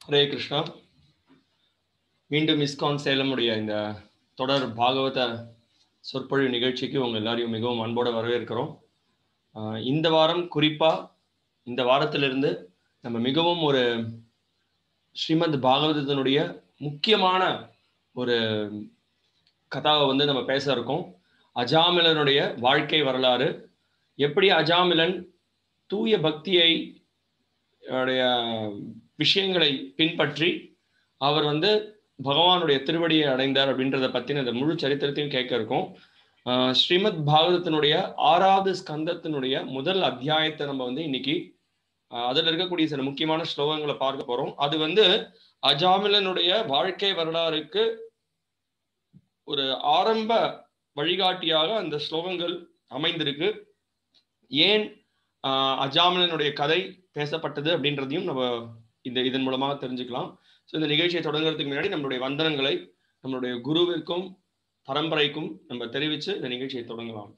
ஹரே கிருஷ்ணா. மீண்டும் இஸ்கான் சேலமுடைய இந்த தொடர் பாகவத சொற்பொழிவு நிகழ்ச்சிக்கு உங்கள் எல்லாரையும் மிகவும் அன்போடு வரவேற்கிறோம். இந்த வாரம் குறிப்பாக இந்த வாரத்திலிருந்து நம்ம மிகவும் ஒரு ஸ்ரீமத் பாகவதத்தினுடைய முக்கியமான ஒரு கதாவை நம்ம பேச இருக்கோம். அஜாமிலனுடைய வாழ்க்கை வரலாறு, எப்படி அஜாமிலன் தூய பக்தியை விஷயங்களை பின்பற்றி அவர் பகவானுடைய திருவடியை அடைந்தார் அப்படின்றத பத்தின இந்த முழு சரித்திரத்தையும் கேட்க இருக்கோம். ஸ்ரீமத் பாகவதத்தினுடைய 6வது ஸ்கந்தத்தினுடைய முதல் அத்தியாயத்தை நம்ம இன்னைக்கு அதில் இருக்கக்கூடிய சில முக்கியமான ஸ்லோகங்களை பார்க்க போறோம். அது அஜாமிலனுடைய வாழ்க்கை வரலாறுக்கு ஒரு ஆரம்ப வழிகாட்டியாக அந்த ஸ்லோகங்கள் அமைந்திருக்கு. ஏன் அஜாமிலனுடைய கதை பேசப்பட்டது அப்படின்றதையும் நம்ம இதன் மூலமாக தெரிஞ்சுக்கலாம். ஸோ இந்த நிகழ்ச்சியை தொடங்குறதுக்கு முன்னாடி நம்மளுடைய வந்தனங்களை நம்மளுடைய குருவிற்கும் பரம்பரைக்கும் நம்ம தெரிவித்து இந்த நிகழ்ச்சியை தொடங்கலாம்.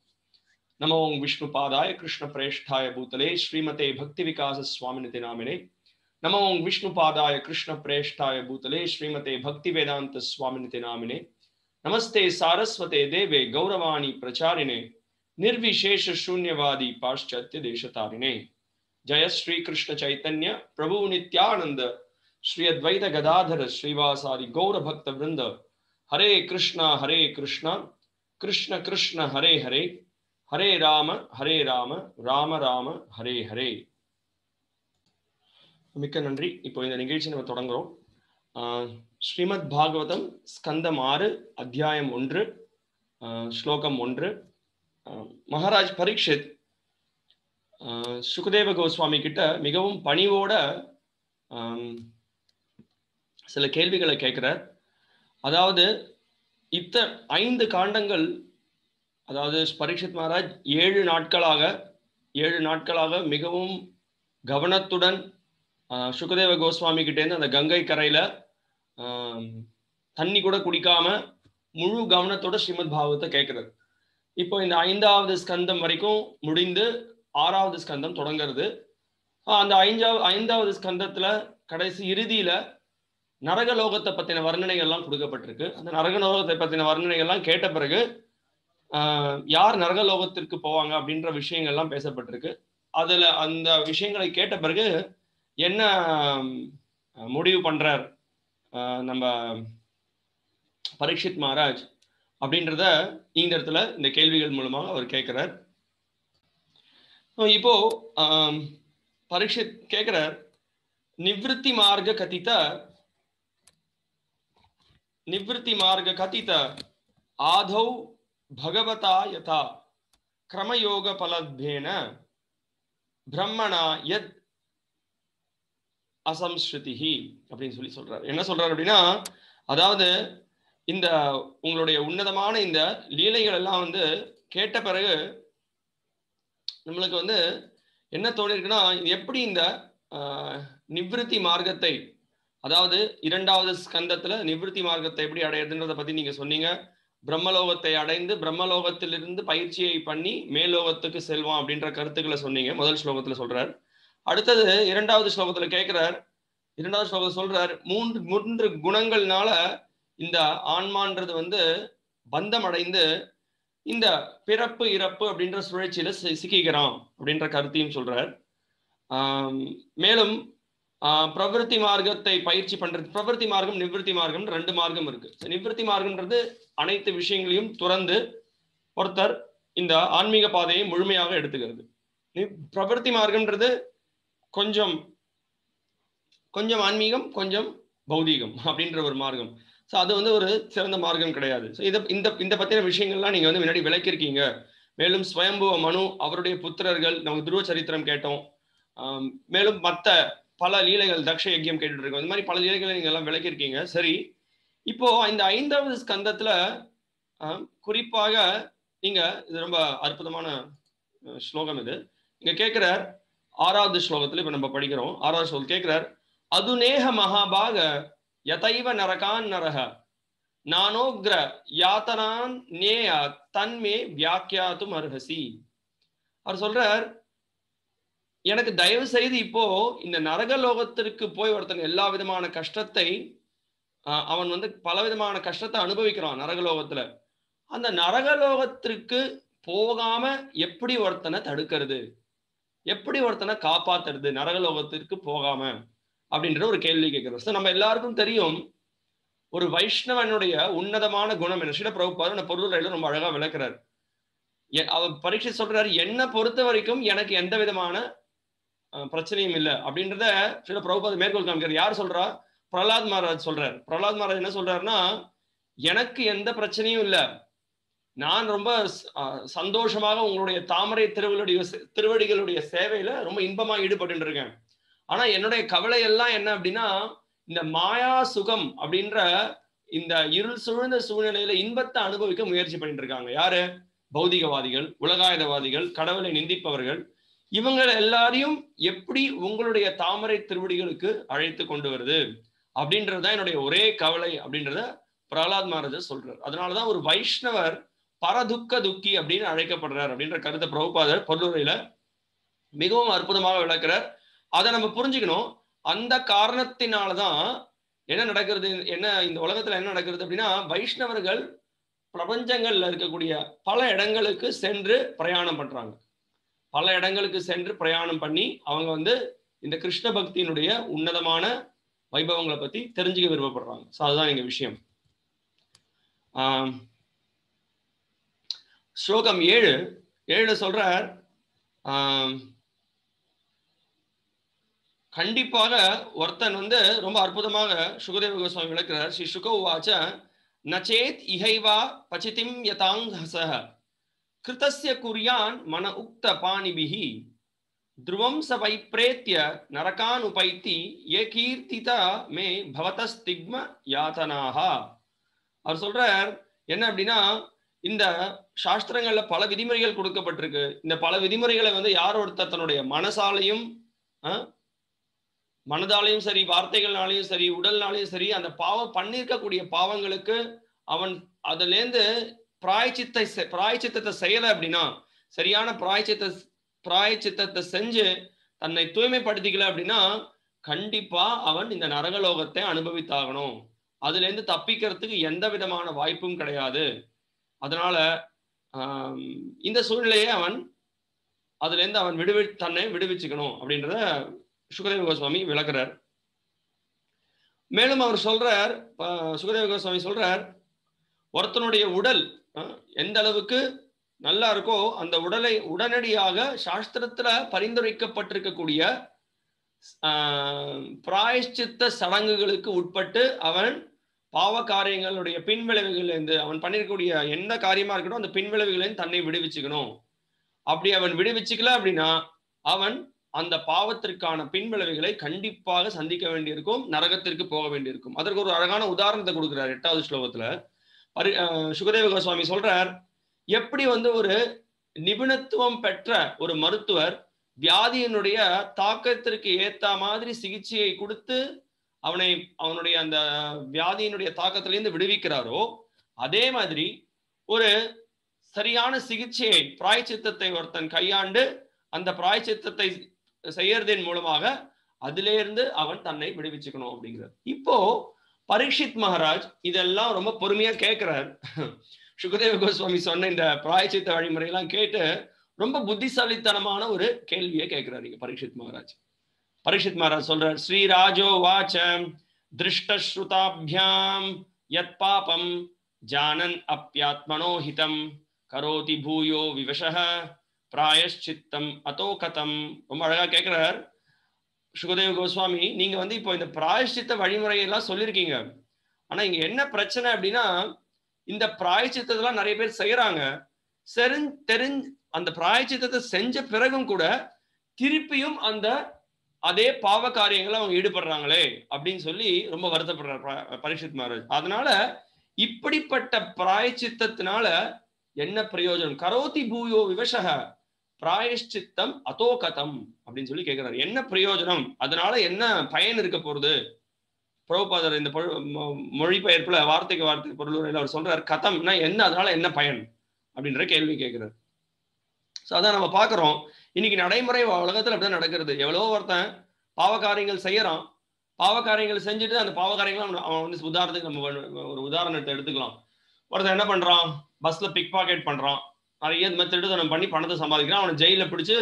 நமோ விஷ்ணு பாதாய கிருஷ்ண பிரேஷ்டாய பூத்தலே ஸ்ரீமதே பக்தி விகாச சுவாமிநிதி நாமினே. நமோ விஷ்ணு பாதாய கிருஷ்ண பிரேஷ்டாய பூத்தலே ஸ்ரீமதே பக்தி வேதாந்த சுவாமிநிதி நாமினே. நமஸ்தே சாரஸ்வதே தேவே கௌரவாணி பிரச்சாரிணே निर्विशेष शून्यवादी पाश्चात्य देशतारिणे. जय श्री कृष्ण चैतन्य प्रभु नित्यानंद श्री अद्वैत गदाधर श्रीवासादि गौर भक्त वृंद. हरे कृष्ण कृष्ण कृष्ण हरे हरे, हरे राम राम राम हरे हरे. மிக்க நன்றி. இப்போ இந்த நிகழ்ச்சி நம்ம தொடங்குறோம். ஸ்ரீமத் பாகவதம் ஸ்கந்தம் 6 அத்தியாயம் 1 ஸ்லோகம் 1. மகாராஜ் பரீட்சித் சுகதேவ கோஸ்வாமி கிட்ட மிகவும் பணிவோட சில கேள்விகளை கேட்கிறார். அதாவது 5 காண்டங்கள், அதாவது பரீட்சித் மகாராஜ் 7 நாட்களாக மிகவும் கவனத்துடன் சுகதேவ கோஸ்வாமி கிட்டேருந்து அந்த கங்கை கரையில தண்ணி கூட குடிக்காம முழு கவனத்தோட ஸ்ரீமத் பாகவத்தை கேட்கிறார். இப்போ இந்த 5வது ஸ்கந்தம் வரைக்கும் முடிந்து 6வது ஸ்கந்தம் தொடங்கிறது. அந்த 5வது ஸ்கந்தத்துல கடைசி இறுதியில நரகலோகத்தை பத்தின வர்ணனைகள்லாம் கொடுக்கப்பட்டிருக்கு. அந்த நரகலோகத்தை பத்தின வர்ணனைகள்லாம் கேட்ட பிறகு யார் நரகலோகத்திற்கு போவாங்க அப்படின்ற விஷயங்கள்லாம் பேசப்பட்டிருக்கு. அதுல அந்த விஷயங்களை கேட்ட பிறகு என்ன முடிவு பண்றார் நம்ம பரீட்சித் மகாராஜ் அப்படின்றத இந்த இடத்துல இந்த கேள்விகள் மூலமாக அவர் கேட்கிறார். இப்போ பரீட்சித் கேட்கிறார், நிவிருத்தி மார்க கதித ஆதௌ பகவதா யதா கிரமயோக பலத்பேன பிரம்மணா யத் அசம்ஸ்ருதிஹி அப்படின்னு சொல்றாரு. என்ன சொல்றாரு அப்படின்னா, அதாவது இந்த உங்களுடைய உன்னதமான இந்த லீலைகள் எல்லாம் கேட்ட பிறகு நம்மளுக்கு என்ன தோணிருக்குன்னா, எப்படி இந்த நிவிருத்தி மார்க்கத்தை, அதாவது 2வது ஸ்கந்தத்துல நிவிருத்தி மார்க்கத்தை எப்படி அடையிறதுன்றதை பத்தி நீங்க சொன்னீங்க. பிரம்மலோகத்தை அடைந்து பிரம்மலோகத்திலிருந்து பயிற்சியை பண்ணி மேலோகத்துக்கு செல்வான் அப்படின்ற கருத்துக்களை சொன்னீங்க. முதல் ஸ்லோகத்துல சொல்றார். அடுத்தது 2வது ஸ்லோகத்துல கேட்கிறார். 2வது ஸ்லோகத்துல சொல்றார், 3 குணங்கள்னால இந்த ஆன்மான்றது பந்தம் அடைந்து இந்த பிறப்பு இறப்பு அப்படின்ற சுழற்சியில சிக்கிக்கிறான் அப்படின்ற கருத்தையும் சொல்றார். மேலும் பிரவருத்தி மார்க்கத்தை பயிற்சி பண்றது, பிரவருத்தி மார்க்கம் நிவிருத்தி மார்க்கம் 2 மார்க்கம் இருக்கு. நிவிருத்தி மார்க்கம்ன்றது அனைத்து விஷயங்களையும் துறந்து ஒருத்தர் இந்த ஆன்மீக பாதையை முழுமையாக எடுத்துக்கிறது. பிரவருத்தி மார்க்கம்ன்றது கொஞ்சம் ஆன்மீகம் கொஞ்சம் பௌதீகம் அப்படின்ற ஒரு மார்க்கம். ஸோ அது ஒரு சிறந்த மார்க்கம் கிடையாது. ஸோ இந்த பற்றின விஷயங்கள்லாம் நீங்கள் முன்னாடி விளக்கியிருக்கீங்க. மேலும் ஸ்வயம்புவ மனு அவருடைய புத்திரர்கள், நமக்கு துருவ சரித்திரம் கேட்டோம். மேலும் மற்ற பல லீலைகள், தக்ஷ யஜ்யம் கேட்டுட்டு இருக்கோம். இந்த மாதிரி பல லீலைகளை நீங்கள் எல்லாம் விளக்கியிருக்கீங்க. சரி, இப்போ இந்த 5வது ஸ்கந்தத்துல குறிப்பாக நீங்க, இது ரொம்ப அற்புதமான ஸ்லோகம் இது. இங்க கேட்கிறார் 6வது ஸ்லோகத்துல, இப்ப நம்ம படிக்கிறோம் 6வது ஸ்லோகம் கேட்கிறார், அதுநேக மகாபாக யதைவ நரகான் நரக நானோக்ர யாத்தனான் நேய தன்மே வியாக்கியாத்தும் அர்ஹசி. அவர் சொல்றார், எனக்கு தயவு செய்து இப்போ இந்த நரகலோகத்திற்கு போய் ஒருத்தன் எல்லா விதமான கஷ்டத்தை அவன் வந்து பல விதமான கஷ்டத்தை அனுபவிக்கிறான் நரகலோகத்துல. அந்த நரகலோகத்திற்கு போகாம எப்படி ஒருத்தனை தடுக்கிறது, எப்படி ஒருத்தனை காப்பாத்துறது நரகலோகத்திற்கு போகாம அப்படின்ற ஒரு கேள்வி கேட்கிறோம். நம்ம எல்லாருக்கும் தெரியும் ஒரு வைஷ்ணவனுடைய உன்னதமான குணம் என்ன. ஸ்ரீல பிரபுபாதர் பொருள் ரொம்ப அழகா விளக்குறாரு. அவர் பரீட்சை சொல்றாரு, என்னை பொறுத்த வரைக்கும் எனக்கு எந்த விதமான பிரச்சனையும் இல்லை அப்படின்றத ஸ்ரீல பிரபுபாதர் மேற்கோள் காமிக்கிறார். யார் சொல்றா? பிரஹ்லாத் மகாராஜ் சொல்றாரு. பிரஹ்லாத் மகாராஜ் என்ன சொல்றாருன்னா, எனக்கு எந்த பிரச்சனையும் இல்லை, நான் ரொம்ப சந்தோஷமாக உங்களுடைய தாமரை திருவடிகளுடைய சேவையில ரொம்ப இன்பமா ஈடுபட்டு இருக்கேன். ஆனா என்னுடைய கவலை எல்லாம் என்ன அப்படின்னா, இந்த மாயா சுகம் அப்படின்ற இந்த இருள் சூழ்ந்த சூழ்நிலையில இன்பத்தை அனுபவிக்க முயற்சி பண்ணிட்டு இருக்காங்க. யாரு? பௌதிகவாதிகள், உலகாயுதவாதிகள், கடவுளை நிந்திப்பவர்கள். இவங்க எல்லாரையும் எப்படி உங்களுடைய தாமரை திருவடிகளுக்கு அழைத்து கொண்டு வருது அப்படின்றதுதான் என்னுடைய ஒரே கவலை அப்படின்றத பிரஹ்லாத் மகாராஜர் சொல்றார். அதனாலதான் ஒரு வைஷ்ணவர் பரதுக்க துக்கி அப்படின்னு அழைக்கப்படுறார் அப்படின்ற கருத்தை பிரபுபாதர் பொருளுரையில மிகவும் அற்புதமாக விளக்குறார். அதை நம்ம புரிஞ்சுக்கணும். அந்த காரணத்தினாலதான் என்ன நடக்கிறது, என்ன இந்த உலகத்துல என்ன நடக்கிறது அப்படின்னா, வைஷ்ணவர்கள் பிரபஞ்சங்கள்ல இருக்கக்கூடிய பல இடங்களுக்கு சென்று பிரயாணம் பண்றாங்க. பல இடங்களுக்கு சென்று பிரயாணம் பண்ணி அவங்க வந்து இந்த கிருஷ்ண பக்தியினுடைய உன்னதமான வைபவங்களை பத்தி தெரிஞ்சுக்க விருப்பப்படுறாங்க. ஸோ அதுதான் எங்க விஷயம். ஸ்லோகம் 7 சொல்றார், கண்டிப்பாக ஒருத்தன் வந்து ரொம்ப அற்புதமாக சுகதேவ கோஸ்வாமி விளக்குறார். ஸ்ரீ சுக உவாச்ச நச்சேத் இஹைவா பசிதிம் யதாங் ஹசஹ கிருதஸ்ய குர்யான் மன உக்த பாணிபிஹி த்ருவம் ச வைப்ரேத்ய நரகான் உபைத்தி ஏ கீர்த்திதா மே பவதஸ்திக்ம யாதனாஹா. அவர் சொல்றார் என்ன அப்படின்னா, இந்த சாஸ்திரங்கள்ல பல விதிமுறைகள் கொடுக்கப்பட்டிருக்கு. இந்த பல விதிமுறைகளை வந்து யார் ஒருத்தர் தன்னுடைய மனதாலையும் சரி, வார்த்தைகள்னாலையும் சரி, உடல்னாலையும் சரி, அந்த பாவம் பண்ணிருக்கக்கூடிய பாவங்களுக்கு அவன் அதுல இருந்து பிராயச்சித்தத்தை செய்யல அப்படின்னா, சரியான பிராயச்சித்தத்தை செஞ்சு தன்னை தூய்மைப்படுத்திக்கல அப்படின்னா கண்டிப்பா அவன் இந்த நரகலோகத்தை அனுபவித்தாகணும். அதுல இருந்து தப்பிக்கிறதுக்கு எந்த விதமான வாய்ப்பும் கிடையாது. அதனால இந்த சூழ்நிலையை அவன் அதுல இருந்து அவன் தன்னை விடுவிச்சுக்கணும் அப்படின்றத சுகதேவ கோஸ்வாமி விளக்குறார். மேலும் அவர் சொல்றார், சுகதேவ கோஸ்வாமி சொல்றார், ஒருத்தனுடைய உடல் எந்த அளவுக்கு நல்லா இருக்கோ அந்த உடலை உடனடியாக சாஸ்திரத்துல பரிந்துரைக்கப்பட்டிருக்கக்கூடிய பிராயஷ்சித்த சடங்குகளுக்கு உட்பட்டு அவன் பாவ காரியங்களுடைய பின்விளைவுகள் இருந்து அவன் பண்ணிருக்கக்கூடிய எந்த காரியமா இருக்கட்டும் அந்த பின்விளைவுகளையும் தன்னை விடுவிச்சுக்கணும். அப்படி அவன் விடுவிச்சுக்கல அப்படின்னா அவன் அந்த பாவத்திற்கான பின்விளைவுகளை கண்டிப்பாக சந்திக்க வேண்டியிருக்கும், நரகத்திற்கு போக வேண்டியிருக்கும். அதற்கு ஒரு அழகான உதாரணத்தை கொடுக்கிறார் 8வது ஸ்லோகத்துல. சுகதேவ கோஸ்வாமி சொல்றார், எப்படி வந்து ஒரு நிபுணத்துவம் பெற்ற ஒரு மருத்துவர் வியாதியினுடைய தாக்கத்திற்கு ஏத்த மாதிரி சிகிச்சையை கொடுத்து அவனுடைய அந்த வியாதியினுடைய தாக்கத்திலிருந்து விடுவிக்கிறாரோ, அதே மாதிரி ஒரு சரியான சிகிச்சையை பிராயச்சித்தத்தை ஒருத்தன் கையாண்டு அந்த பிராயச்சித்தத்தை செய்யறதன் மூலமாக அதிலிருந்து அவன் தன்னை விடுவிச்சுக்கணும் அப்படிங்கிறார். இப்போ பரீட்சித் மகாராஜ் இதெல்லாம் ரொம்ப பொறுமையா கேட்கிறார். சுகதேவ கோஸ்வாமி சொன்ன இந்த பிராயச்சித்த வழிமுறையெல்லாம் கேட்டு ரொம்ப புத்திசாலித்தனமான ஒரு கேள்வியை கேட்கிறார் இங்க பரீட்சித் மகாராஜ். பரீட்சித் மகாராஜ் சொல்றார், ஸ்ரீராஜோ வாச்ச திருஷ்டஸ்ருதாபியாம் யத் பாபம் ஜானன் அப்யாத்மனோஹிதம் கரோதி பூயோ விவசஹ பிராயஷ்சித்தம் அதோ கதம். ரொம்ப அழகா கேட்கிறார் சுகதேவ கோஸ்வாமி. நீங்க வந்து இப்போ இந்த பிராயஷ்சித்த வழிமுறையெல்லாம் சொல்லியிருக்கீங்க, ஆனா இங்க என்ன பிரச்சனை அப்படின்னா, இந்த பிராயச்சித்தத்தெல்லாம் நிறைய பேர் செய்யறாங்க, அந்த பிராயச்சித்தத்தை செஞ்ச பிறகும் கூட திருப்பியும் அந்த அதே பாவ காரியங்களை அவங்க ஈடுபடுறாங்களே அப்படின்னு சொல்லி ரொம்ப வருத்தப்படுறார் பரீட்சித் மகாராஜ். அதனால இப்படிப்பட்ட பிராயச்சித்தத்தினால என்ன பிரயோஜனம்? கரோதி பூயோ விவசக பிராயஷ்சித்தம் அதோ கதம் அப்படின்னு சொல்லி கேட்கிறாரு. என்ன பிரயோஜனம், அதனால என்ன பயன் இருக்க போறது? பிரபுபாதர் இந்த மொழிபெயர்ப்புல வார்த்தைக்கு வார்த்தை பொருளுரையில அவர் சொல்றாரு, கதம்னா என்ன, அதனால என்ன பயன் அப்படின்ற கேள்வி கேட்கிறார். ஸோ அதான் நம்ம பார்க்கிறோம். இன்னைக்கு நடைமுறை உலகத்துல அப்படிதான் நடக்கிறது. எவ்வளவோ ஒருத்தன் பாவகாரியங்கள் செய்யறான், பாவகாரியங்கள் செஞ்சுட்டு அந்த பாவகாரியங்கள் அவன் வந்து உதாரணத்துக்கு நம்ம ஒரு உதாரணத்தை எடுத்துக்கலாம். ஒருத்தன் என்ன பண்றான், பஸ்ல பிக் பாக்கெட் பண்றான், நிறைய இந்த மாதிரி திருட்டுத்தனம் பண்ணி பணத்தை சம்பாதிக்கிறான், அவனை ஜெயில பிடிச்சு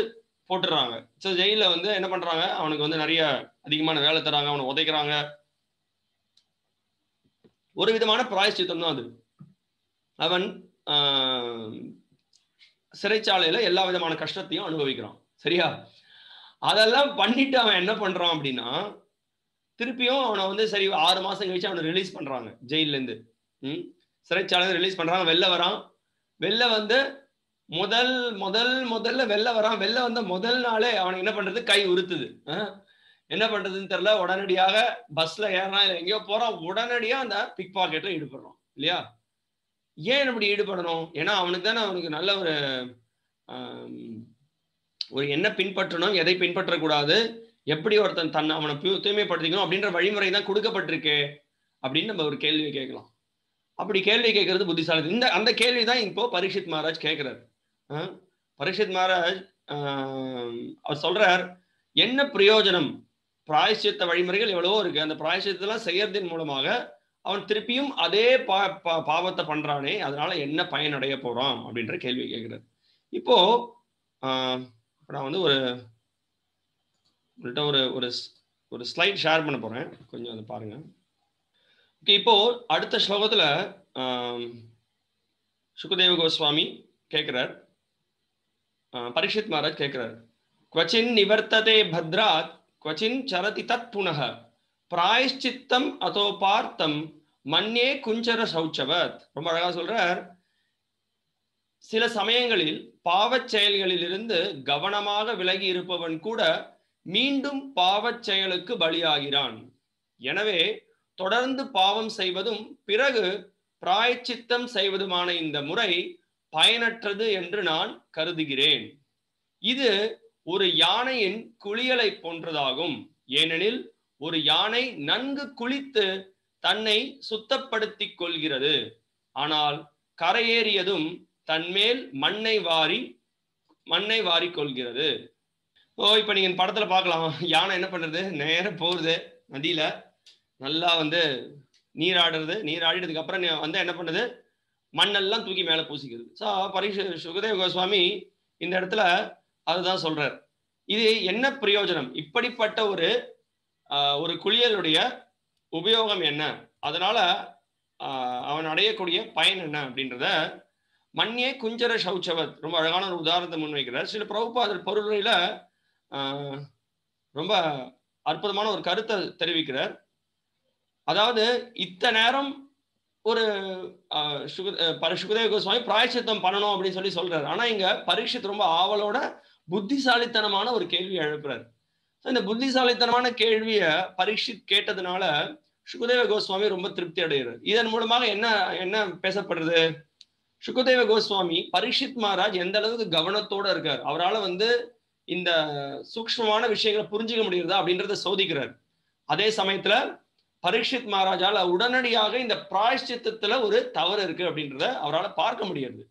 போட்டுடுறாங்க. ஸோ ஜெயில வந்து என்ன பண்றாங்க, அவனுக்கு வந்து நிறைய அதிகமான வேலை தராங்க, அவனை உதைக்கிறாங்க. ஒரு விதமான பிராயச்சித்தம் தான் அது. அவன் சிறைச்சாலையில எல்லா விதமான கஷ்டத்தையும் அனுபவிக்கிறான். சரியா? அதெல்லாம் பண்ணிட்டு அவன் என்ன பண்றான் அப்படின்னா, திருப்பியும் அவனை வந்து சரி 6 மாசம் கழிச்சு அவனை ரிலீஸ் பண்றாங்க ஜெயில இருந்து. சிறைச்சாலையில ரிலீஸ் பண்றாங்க. வெளில வரான். வெளில வந்து முதல்ல வெளில வரான். வெளில வந்த முதல் நாளே அவனுக்கு என்ன பண்றது, கை உறுத்துது. என்ன பண்றதுன்னு தெரியல. உடனடியாக பஸ்ல ஏறான், இல்லை எங்கேயோ போறான், உடனடியா அந்த பிக் பாக்கெட்ல ஈடுபடுறான். இல்லையா? ஏன் இப்படி ஈடுபடணும்? ஏன்னா அவனுக்கு தானே அவனுக்கு நல்ல ஒரு என்ன பின்பற்றணும், எதை பின்பற்றக்கூடாது, எப்படி ஒருத்தன் தன்னை அவனை தூய்மைப்படுத்திக்கணும் அப்படின்ற வழிமுறை தான் கொடுக்கப்பட்டிருக்கு அப்படின்னு நம்ம ஒரு கேள்வி கேட்கலாம். அப்படி கேள்வி கேட்கறது புத்திசாலி. அந்த கேள்விதான் இப்போ பரீட்சித் மகாராஜ் கேட்கிறார். பரீட்சித் மகாராஜ் அவர் சொல்றார், என்ன பிரயோஜனம்? பிராயச்சித்த வழிமுறைகள் எவ்வளவோ இருக்கு, அந்த பிராயச்சித்தெல்லாம் செய்யறதின் மூலமாக அவன் திருப்பியும் அதே பாவத்தை பண்றானே, அதனால என்ன பயனடைய போறான் அப்படின்ற கேள்வி கேட்கிறார். இப்போ நான் வந்து ஒரு ஸ்லைட் ஷேர் பண்ண போறேன், கொஞ்சம் அதை பாருங்க. ஓகே, இப்போ அடுத்த ஸ்லோகத்துல சுகதேவ கோஸ்வாமி கேட்கிறார், பரீட்சித் மகாராஜ் கேட்கிறார், क्वचिन् निवर्तते भद्रात् क्वचिन् चरति तत् पुनः प्रायश्चित्तम अतोपार्த்தம் மன்யே குஞ்சர சௌச்சவத். ரொம்ப அழகா சொல்றார். சில சமயங்களில் பாவச் செயல்களிலிருந்து கவனமாக விலகி இருப்பவன் கூட மீண்டும் பாவச் செயலுக்கு பலியாகிறான். எனவே தொடர்ந்து பாவம் செய்வதும் பிறகு பிராயச்சித்தம் செய்வதுமான இந்த முறை பயனற்றது என்று நான் கருதுகிறேன். இது ஒரு யானையின் குளியலை போன்றதாகும். ஏனெனில் ஒரு யானை நன்கு குளித்து தன்னை சுத்தப்படுத்திக் கொள்கிறது. ஆனால் கரையேறியதும் தன்மேல் மண்ணை வாரி கொள்கிறது. இப்ப நீங்க படத்துல பார்க்கலாம், யானை என்ன பண்றது, நேர போகுது நதியில, நல்லா வந்து நீராடுறது, நீராடினதுக்கு அப்புறம் வந்து என்ன பண்ணுது, மண்ணெல்லாம் தூக்கி மேல பூசிக்கிறது. சுகதேவ கோஸ்வாமி இந்த இடத்துல அதுதான் சொல்றார். இது என்ன பிரயோஜனம், இப்படிப்பட்ட ஒரு குளியலுடைய உபயோகம் என்ன, அதனால அவன் அடையக்கூடிய பயன் என்ன அப்படின்றத மன்யே குஞ்சர சௌச்சவத் ரொம்ப அழகான ஒரு உதாரணத்தை முன்வைக்கிறார். சில பிரபுபாதர் பொருளையில ரொம்ப அற்புதமான ஒரு கருத்தை தெரிவிக்கிறார். அதாவது இத்தனை நேரம் ஒரு சுகதேவ கோஸ்வாமி பிராயச்சித்தம் பண்ணணும் அப்படின்னு சொல்றாரு. ஆனா இங்க பரீட்சித் ரொம்ப ஆவலோட புத்திசாலித்தனமான ஒரு கேள்வி எழுப்புறாரு. இந்த புத்திசாலித்தனமான கேள்வியை பரீட்சித் கேட்டதுனால சுகதேவ கோஸ்வாமி ரொம்ப திருப்தி அடைகிறார். இதன் மூலமாக என்ன பேசப்படுறது, சுகதேவ கோஸ்வாமி பரீட்சித் மகாராஜ் எந்த அளவுக்கு கவனத்தோட இருக்கார், அவரால் வந்து இந்த சூக்ஷ்மமான விஷயங்களை புரிஞ்சுக்க முடியுறதா அப்படின்றத சோதிக்கிறார். அதே சமயத்துல பரீட்சித் மகாராஜால உடனடியாக இந்த பிராயஷ்சித்தத்துல ஒரு தவறு இருக்கு அப்படின்றத அவரால் பார்க்க முடியுது.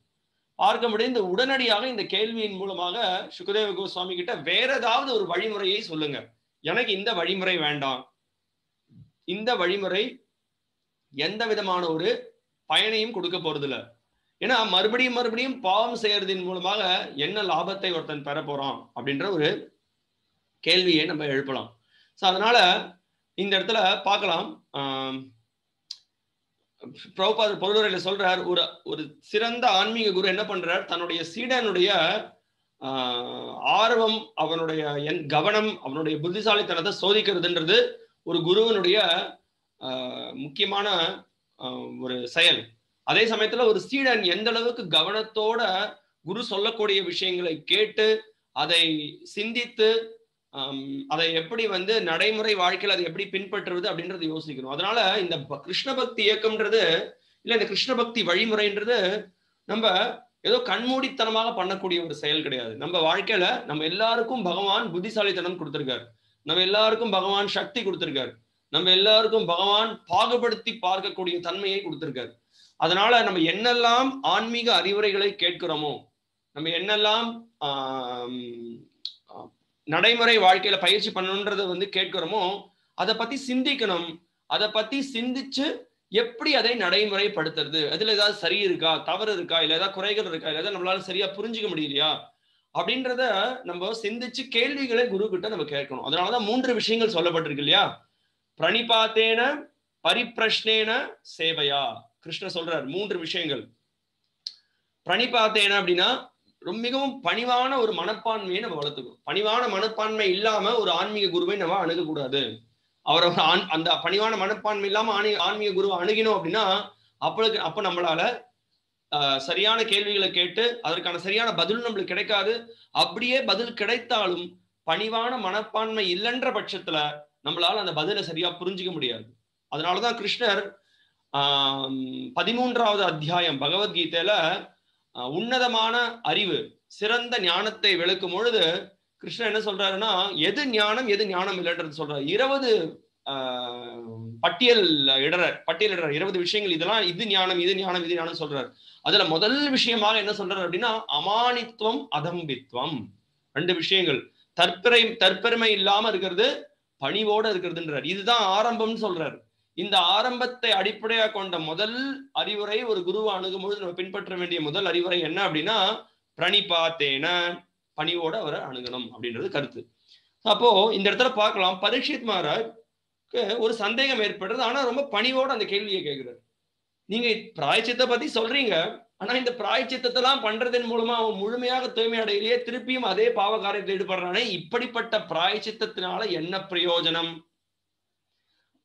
இந்த உடனடியாக இந்த கேள்வியின் மூலமாக சுகதேவ கோஸ்வாமி கிட்ட வேற ஏதாவது ஒரு வழிமுறையை சொல்லுங்க, எனக்கு இந்த வழிமுறை வேண்டாம், இந்த வழிமுறை எந்த விதமான ஒரு பயனையும் கொடுக்க போறது இல்லை, ஏன்னா மறுபடியும் பாவம் செய்யறதின் மூலமாக என்ன லாபத்தை ஒருத்தன் பெற போறான் அப்படின்ற ஒரு கேள்வியை நம்ம எழுப்பலாம். ஸோ அதனால இந்த இடத்துல பார்க்கலாம், பிரபுபாதர் பொருளுரையில சொல்றார், ஒரு சிறந்த ஆன்மீக குரு என்ன பண்றார், தன்னுடைய சீடனுடைய ஆர்வம், அவனுடைய கவனம், அவனுடைய புத்திசாலித்தனத்தை சோதிக்கிறதுன்றது ஒரு குருவனுடைய முக்கியமான ஒரு செயல். அதே சமயத்துல ஒரு சீடன் எந்த அளவுக்கு கவனத்தோட குரு சொல்லக்கூடிய விஷயங்களை கேட்டு அதை சிந்தித்து அதை எப்படி வந்து நடைமுறை வாழ்க்கையில் அதை எப்படி பின்பற்றுவது அப்படின்றது யோசிக்கணும். அதனால இந்த கிருஷ்ண பக்தி இயக்கம்ன்றது இல்ல, இந்த கிருஷ்ண பக்தி வழிமுறைன்றது நம்ம ஏதோ கண்மூடித்தனமாக பண்ணக்கூடிய ஒரு செயல் கிடையாது. நம்ம வாழ்க்கையில நம்ம எல்லாருக்கும் பகவான் புத்திசாலித்தனம் கொடுத்திருக்காரு, நம்ம எல்லாருக்கும் பகவான் சக்தி கொடுத்திருக்காரு, நம்ம எல்லாருக்கும் பகவான் பாகுபடுத்தி பார்க்கக்கூடிய தன்மையை கொடுத்திருக்காரு. அதனால நம்ம என்னெல்லாம் ஆன்மீக அறிவுரைகளை கேட்கிறோமோ, நம்ம என்னெல்லாம் நடைமுறை வாழ்க்கையில பயிற்சி பண்ணணுன்றத வந்து கேட்கிறோமோ அதை பத்தி சிந்திக்கணும். அதை பத்தி சிந்திச்சு எப்படி அதை நடைமுறைப்படுத்துறது, அதுல ஏதாவது சரி இருக்கா, தவறு இருக்கா, இல்ல ஏதாவது குறைகள் இருக்கா, இல்ல ஏதாவது நம்மளால சரியா புரிஞ்சுக்க முடியலையா அப்படின்றத நம்ம சிந்திச்சு கேள்விகளை குரு கிட்ட நம்ம கேட்கணும். அதனாலதான் 3 விஷயங்கள் சொல்லப்பட்டிருக்கு இல்லையா? பிரணிபாத்தேன பரிப்பிரஷ்னேன சேவையா. கிருஷ்ணர் சொல்றார் 3 விஷயங்கள். பிரணிபாத்தேன அப்படின்னா மிகவும் பணிவான ஒரு மனப்பான்மையை நம்ம வளர்த்துக்கணும். பணிவான மனப்பான்மை இல்லாம ஒரு ஆன்மீக குருவை நம்ம அணுகக்கூடாது. அவரை அந்த பணிவான மனப்பான்மை இல்லாம ஆன்மீக குருவை அணுகினோம் அப்படின்னா அப்ப நம்மளால சரியான கேள்விகளை கேட்டு அதற்கான சரியான பதில் நம்மளுக்கு கிடைக்காது. அப்படியே பதில் கிடைத்தாலும் பணிவான மனப்பான்மை இல்லைன்ற பட்சத்துல நம்மளால அந்த பதிலை சரியா புரிஞ்சுக்க முடியாது. அதனாலதான் கிருஷ்ணர் 13வது அத்தியாயம் பகவத்கீதையில உன்னதமான அறிவு, சிறந்த ஞானத்தை விளக்கும் பொழுது கிருஷ்ணர் என்ன சொல்றாருன்னா, எது ஞானம் எது ஞானம் இல்லைன்றது சொல்றாரு. 20 பட்டியலிடுறார் 20 விஷயங்கள். இதெல்லாம் இது ஞானம் இது ஞானம் இது ஞானம் சொல்றாரு. அதுல முதல் விஷயமாக என்ன சொல்றாரு அப்படின்னா, அமானித்துவம் அதம்பித்துவம். 2 விஷயங்கள். தற்பெருமை இல்லாம இருக்கிறது, பணிவோட இருக்கிறதுன்றார். இதுதான் ஆரம்பம்னு சொல்றாரு. இந்த ஆரம்பத்தை அடிப்படையாக கொண்ட முதல் அறிவுரை ஒரு குருவை அணுகும்போது நம்ம பின்பற்ற வேண்டிய முதல் அறிவுரை என்ன அப்படின்னா, பிரணிபாத்தேன, பணிவோட அவரை அணுகணும் அப்படின்றது கருத்து. அப்போ இந்த இடத்துல பார்க்கலாம், பரீட்சித் மகாராஜ் ஒரு சந்தேகம் ஏற்படுறது. ஆனா ரொம்ப பணிவோட அந்த கேள்வியை கேட்கிறார். நீங்க பிராயச்சித்தை பத்தி சொல்றீங்க, ஆனா இந்த பிராயச்சித்தத்தை எல்லாம் பண்றதன் மூலமா அவன் முழுமையாக தூய்மை அடையிலேயே திருப்பியும் அதே பாவ காரியத்தில் ஈடுபடுறானே, இப்படிப்பட்ட பிராயச்சித்தத்தினால என்ன பிரயோஜனம்?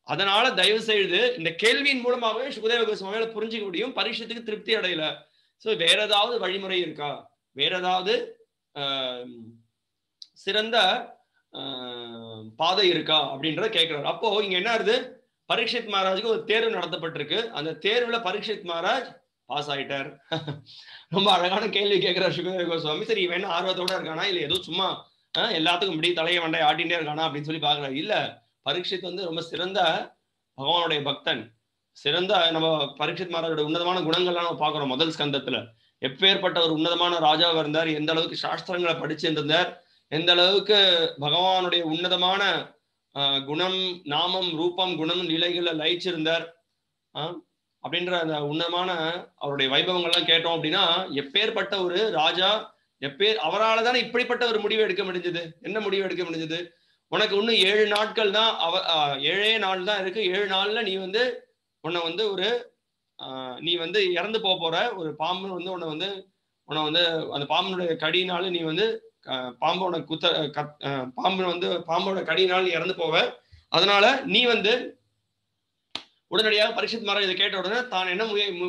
அதனால தயவு செய்து இந்த கேள்வியின் மூலமாகவே சுகதேவ கோஸ்வாமியால புரிஞ்சுக்க முடியும், பரீட்சத்துக்கு திருப்தி அடையல, சோ வேற ஏதாவது வழிமுறை இருக்கா, வேற ஏதாவது சிறந்த பாதை இருக்கா அப்படின்றத கேட்கிறாரு. அப்போ இங்க என்ன ஆகுது, பரீட்சித் மகாராஜுக்கு ஒரு தேர்வு நடத்தப்பட்டிருக்கு. அந்த தேர்வுல பரீட்சித் மகாராஜ் பாஸ் ஆயிட்டார். ரொம்ப அழகான கேள்வி கேட்கிறார் சுகதேவ கோஸ்வாமி. சரி, இவன் என்ன ஆர்வத்தோட இருக்கானா, இல்ல ஏதோ சும்மா எல்லாத்துக்கும் இப்படி தலையை வண்டை ஆட்டிகிட்டே இருக்கானா அப்படின்னு சொல்லி பாக்குறாரு. இல்ல, பரீட்சித் வந்து ரொம்ப சிறந்த பகவானுடைய பக்தன். சிறந்த நம்ம பரீட்சித் மகாராஜோட உன்னதமான குணங்கள்லாம் நம்ம பாக்குறோம் முதல் ஸ்கந்தத்துல. எப்பேற்பட்ட ஒரு உன்னதமான ராஜாவா இருந்தார், எந்த அளவுக்கு சாஸ்திரங்களை படிச்சுருந்தார், எந்த அளவுக்கு பகவானுடைய உன்னதமான குணம், நாமம், ரூபம், குணம், நிலைகளை லயிச்சிருந்தார் அப்படின்ற அந்த உன்னதமான அவருடைய வைபவங்கள்லாம் கேட்டோம் அப்படின்னா, எப்பேற்பட்ட ஒரு ராஜா, அவரால் தானே இப்படிப்பட்ட ஒரு முடிவு எடுக்க முடிஞ்சது. என்ன முடிவு எடுக்க முடிஞ்சது? உனக்கு இன்னும் 7 நாட்கள் தான், 7 நாள் தான் இருக்கு. 7 நாள்ல நீ வந்து உன்னை வந்து நீ வந்து இறந்து போற ஒரு பாம்பு வந்து உன்னை வந்து அந்த பாம்பினுடைய கடினால நீ வந்து பாம்போட பாம்போட கடினால் இறந்து போவ. அதனால நீ வந்து உடனடியாக பரீட்சித் மகாராஜ் இதை கேட்ட உடனே தான் என்ன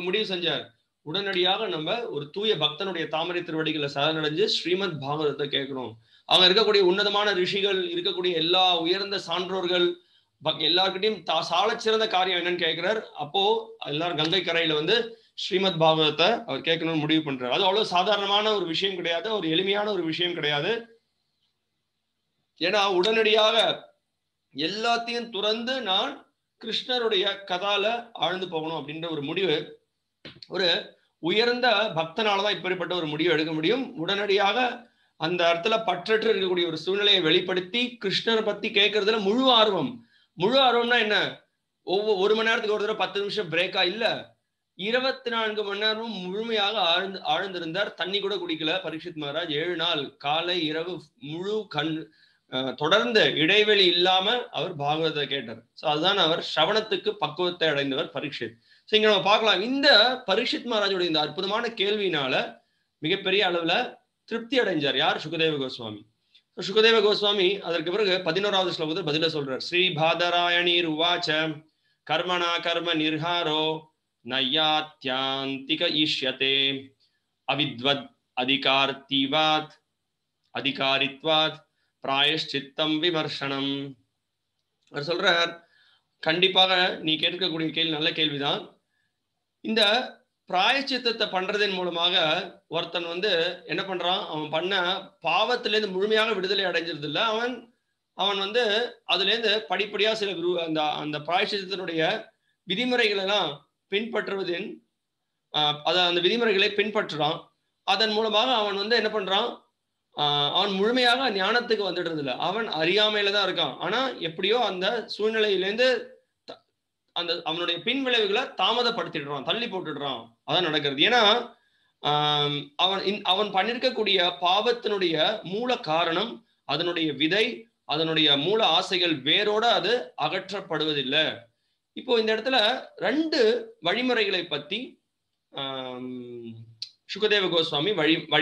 முடிவு செஞ்சார், உடனடியாக நம்ம ஒரு தூய பக்தனுடைய தாமரை திருவடிகளை சரணடைஞ்சு ஸ்ரீமத் பாகவதத்தை கேட்கணும். அவங்க இருக்கக்கூடிய உன்னதமான ரிஷிகள், இருக்கக்கூடிய எல்லா உயர்ந்த சான்றோர்கள் எல்லார்கிட்டையும் சாலச் சிறந்த காரியம் என்னன்னு கேட்கிறார். அப்போ எல்லாரும் கங்கை கரையில வந்து ஸ்ரீமத் பாகவதத்தை அவர் கேட்கணும்னு முடிவு பண்றாரு. அது அவ்வளவு சாதாரணமான ஒரு விஷயம் கிடையாது, ஒரு எளிமையான ஒரு விஷயம் கிடையாது. ஏன்னா உடனடியாக எல்லாத்தையும் துறந்து நான் கிருஷ்ணருடைய கதால ஆழ்ந்து போகணும் அப்படின்ற ஒரு முடிவு ஒரு உயர்ந்த பக்தனாலதான் இப்படிப்பட்ட ஒரு முடிவு எடுக்க முடியும். உடனடியாக அந்த இடத்துல பற்றற்று இருக்கக்கூடிய ஒரு சூழ்நிலையை வெளிப்படுத்தி கிருஷ்ணரை பத்தி கேட்கறதுல முழு ஆர்வம்னா என்ன, ஒரு மணி நேரத்துக்கு ஒரு தடவை 10 நிமிஷம் பிரேக்கா இல்ல, 24 மணி நேரமும் முழுமையாக ஆழ்ந்திருந்தார். தண்ணி கூட குடிக்கல பரீட்சித் மகாராஜ். 7 நாள் காலை இரவு முழு தொடர்ந்து இடைவெளி இல்லாம அவர் பாகவதத்தை கேட்டார். சோ அதுதான் அவர் சவணத்துக்கு பக்குவத்தை அடைந்தவர் பரீட்சித். சோ இங்க நம்ம பார்க்கலாம், இந்த பரீட்சித் மகாராஜோட இந்த அற்புதமான கேள்வியினால மிகப்பெரிய அளவுல திருப்தி அடைஞ்சார் யார், சுகதேவ கோஸ்வாமி. சுகதேவ கோஸ்வாமி அதற்கு பிறகு 11வது ஸ்லோகத்தில் பதில சொல்றார். ஸ்ரீ பாதராயணீர் உவாச்ச கர்மணா கர்ம நிர்ஹாரோ நயாத்யாந்திக ஈஷ்யதே அவித்வத் அதிகாரித்வாத் பிராயஷ்சித்தம் விமர்சனம். அவர் சொல்றார், கண்டிப்பாக நீ கேட்கக்கூடிய கேள்வி நல்ல கேள்விதான். இந்த பிராயச்சித்தத்தை பண்றதன் மூலமாக ஒருத்தன் வந்து என்ன பண்றான், அவன் பண்ண பாவத்திலேருந்து முழுமையாக விடுதலை அடைஞ்சிருது இல்லை, அவன் வந்து அதுல இருந்து படிப்படியா சில அந்த பிராயச்சித்தத்தினுடைய விதிமுறைகள் எல்லாம் பின்பற்றுவதின் அந்த விதிமுறைகளை பின்பற்றுறான். அதன் மூலமாக அவன் வந்து என்ன பண்றான், அவன் முழுமையாக ஞானத்துக்கு வந்துடுறது இல்லை, அவன் அறியாமையில தான் இருக்கான். ஆனா எப்படியோ அந்த சூழ்நிலையிலேருந்து அந்த அவனுடைய பின் விளைவுகளை தாமதப்படுத்திடுறான், தள்ளி போட்டுடுறான். அதான் நடக்கிறது. ஏன்னா அவன் பண்ணிருக்கக்கூடிய பாவத்தினுடைய மூல காரணம், அதனுடைய விதை, அதனுடைய மூல ஆசைகள் வேரோட அது அகற்றப்படுவதில்லை. இப்போ இந்த இடத்துல 2 வழிமுறைகளை பத்தி சுகதேவ கோஸ்வாமி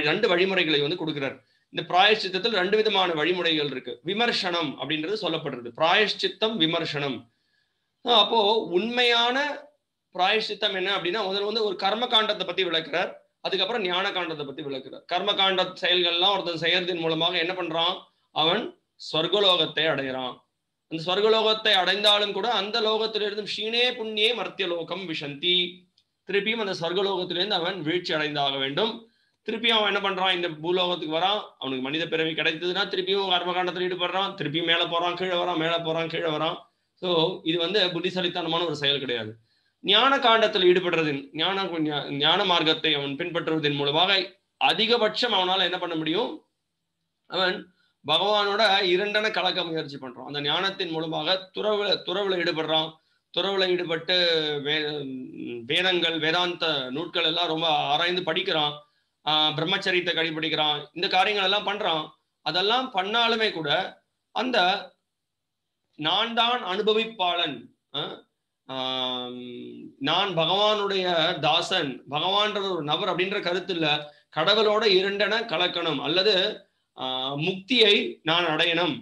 2 வழிமுறைகளை வந்து கொடுக்கிறார். இந்த பிராயஷ்சித்தத்தில் 2 விதமான வழிமுறைகள் இருக்கு. விமர்சனம் அப்படின்றது சொல்லப்படுறது, பிராயஷ்சித்தம், விமர்சனம். அப்போ உண்மையான பிராயஷ்சித்தம் என்ன அப்படின்னா, முதல்ல வந்து ஒரு கர்ம காண்டத்தை பத்தி விளக்குறார், அதுக்கப்புறம் ஞான காண்டத்தை பத்தி விளக்குறார். கர்ம காண்ட செயல்கள்லாம் ஒருத்தன் செய்யறதன் மூலமாக என்ன பண்றான், அவன் சொர்க்கலோகத்தை அடைகிறான். அந்த சொர்க்கலோகத்தை அடைந்தாலும் கூட அந்த லோகத்திலிருந்து ஷீனே புண்ணியே மர்த்தியலோகம் விஷந்தி, திருப்பியும் அந்த சொர்க்கலோகத்திலிருந்து அவன் வீழ்ச்சி அடைந்தாக வேண்டும். திருப்பியும் அவன் என்ன பண்றான், இந்த பூலோகத்துக்கு வரான், அவனுக்கு மனித பிறவி கிடைத்ததுன்னா திருப்பியும் கர்மகாண்டத்தில் ஈடுபடுறான், திருப்பியும் மேல போறான், கீழே வரான், மேல போறான், கீழே வரான். ஸோ இது வந்து புத்திசாலித்தனமான ஒரு செயல் கிடையாது. ஞான காண்டத்தில் ஈடுபடுறதின் ஞான மார்க்கத்தை அவன் பின்பற்றுவதன் மூலமாக அதிகபட்சம் அவனால என்ன பண்ண முடியும், அவன் பகவானோட இரண்டென கலக்க முயற்சி பண்றான். அந்த ஞானத்தின் மூலமாக துறவுல ஈடுபடுறான். துறவுல ஈடுபட்டு வேதங்கள், வேதாந்த நூட்கள் எல்லாம் ரொம்ப ஆராய்ந்து படிக்கிறான், பிரம்மச்சரியத்தை கடைபிடிக்கிறான், இந்த காரியங்கள் எல்லாம் பண்றான். அதெல்லாம் பண்ணாலுமே கூட அந்த நான் தான் அனுபவிப்பாளன், நான் பகவானுடைய தாசன், பகவான்ற ஒரு நபர் அப்படின்ற கருத்து இல்ல, கடவுளோட இரண்டென கலக்கணும், அல்லது முக்தியை நான் அடையணும்,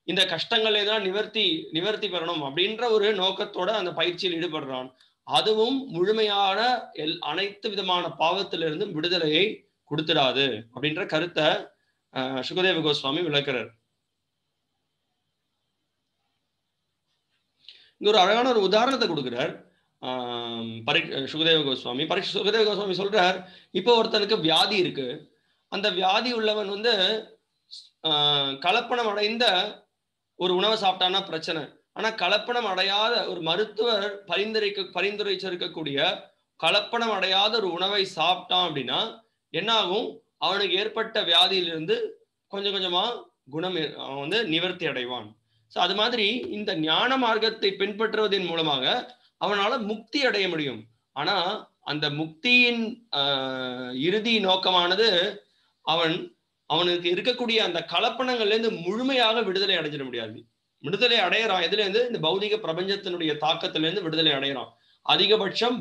இந்த கஷ்டங்களை தான் நிவர்த்தி பெறணும் அப்படின்ற ஒரு நோக்கத்தோட அந்த பயிற்சியில் ஈடுபடுறான். அதுவும் முழுமையான அனைத்து விதமான பாவத்திலிருந்து விடுதலையை கொடுத்துடாது அப்படின்ற கருத்தை சுகதேவ கோஸ்வாமி விளக்குறார். இங்க ஒரு அழகான ஒரு உதாரணத்தை கொடுக்கிறார் சுகதேவ கோஸ்வாமி சொல்றார், இப்போ ஒருத்தனுக்கு வியாதி இருக்கு, அந்த வியாதி உள்ளவன் வந்து கலப்பணம் அடைந்த ஒரு உணவை சாப்பிட்டான்னா பிரச்சனை. ஆனா கலப்பணம் அடையாத ஒரு மருத்துவர் பரிந்துரைச்சிருக்கக்கூடிய கலப்பணம் அடையாத ஒரு உணவை சாப்பிட்டான் அப்படின்னா என்ன ஆகும், அவனுக்கு ஏற்பட்ட வியாதியிலிருந்து கொஞ்சம் கொஞ்சமா அவன் வந்து நிவர்த்தி அடைவான். ஸோ அது மாதிரி இந்த ஞான மார்க்கத்தை பின்பற்றுவதன் மூலமாக அவனால முக்தி அடைய முடியும். ஆனா அந்த முக்தியின் இறுதி நோக்கமானது அவனுக்கு இருக்கக்கூடிய அந்த கலப்பணங்கள்ல இருந்து முழுமையாக விடுதலை அடைஞ்சிட முடியாது. விடுதலை அடையறான் எதுல இருந்து, இந்த பௌதிக பிரபஞ்சத்தினுடைய தாக்கத்தில இருந்து விடுதலை அடையறான். அதிகபட்சம்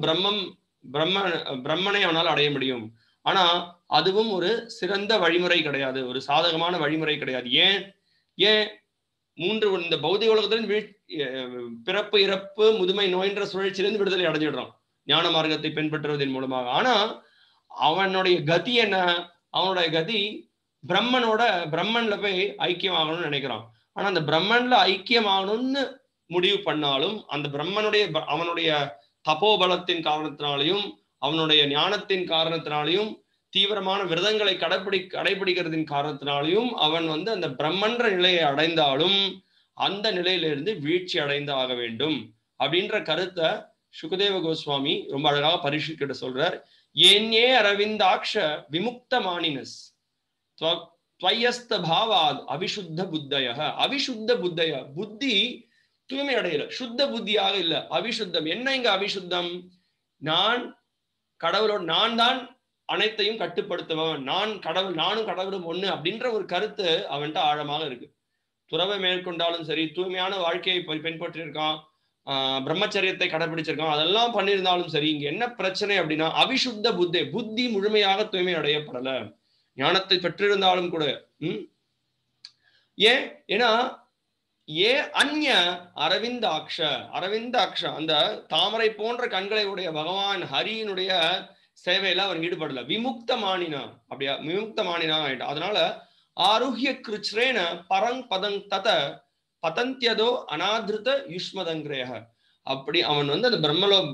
பிரம்மனை அவனால் அடைய முடியும். ஆனா அதுவும் ஒரு சிறந்த வழிமுறை கிடையாது, ஒரு சாதகமான வழிமுறை கிடையாது. ஏன் இந்த பௌதிக உலகத்திலிருந்து பிறப்பு, இறப்பு, முதுமை, நோயின்ற சுழற்சியிலிருந்து விடுதலை அடைஞ்சிடுறான் ஞான மார்க்கத்தை பின்பற்றுவதன் மூலமாக. ஆனா அவனுடைய கதி என்ன, அவனுடைய கதி பிரம்மன்ல போய் ஐக்கியம் ஆகணும்னு நினைக்கிறான். ஆனா அந்த பிரம்மன்ல ஐக்கியம் ஆகணும்னு முடிவு பண்ணாலும் அந்த அவனுடைய தபோபலத்தின் காரணத்தினாலையும் அவனுடைய ஞானத்தின் காரணத்தினாலையும் தீவிரமான விரதங்களை கடைபிடிக்கிறதின் காரணத்தினாலையும் அவன் வந்து அந்த பிரம்மன்ற நிலையை அடைந்தாலும் அந்த நிலையிலிருந்து வீழ்ச்சி அடைந்து ஆக வேண்டும் அப்படின்ற கருத்தை சுகதேவ கோஸ்வாமி ரொம்ப அழகாக பரிசுக்கிட்ட சொல்றார். ஏன்யே அரவிந்தாக்ஷ விமுக்த மானினஸ் துவயஸ்த பாவாத் அவிசுத்த புத்தய. அவிசுத்த புத்தய, புத்தி தூய்மை அடையல, சுத்த புத்தியாக இல்ல, அவிசுத்தம். என்ன இங்க அவிசுத்தம், நான் தான் அனைத்தையும் கட்டுப்படுத்துவன், நானும் கடவுளும் ஒண்ணு அப்படின்ற ஒரு கருத்து அவன்கிட்ட ஆழமாக இருக்கு. துறவை மேற்கொண்டாலும் சரி, தூய்மையான வாழ்க்கையை பின்பற்றிருக்கான், பிரம்மச்சரியத்தை கடைபிடிச்சிருக்கான், அதெல்லாம் பண்ணியிருந்தாலும் சரி, இங்க என்ன பிரச்சனை அப்படின்னா அவிசுத்த புத்தி முழுமையாக தூய்மை அடையப்படல, ஞானத்தை பெற்றிருந்தாலும் கூட. ஏன்னா அந்நிய அரவிந்தாக்ஷ அந்த தாமரை போன்ற கண்களை உடைய பகவான் ஹரியினுடைய சேவையில அவர் ஈடுபடல. விமுக்த மானினா ஆயிட்டா. அதனால ஆருஹ்ய கிருச்ரேன பரங் பதங் தத பதந்தியதோ அநாதிருத யுஷ்மதங்கிரேக. அப்படி அவன் வந்து அந்த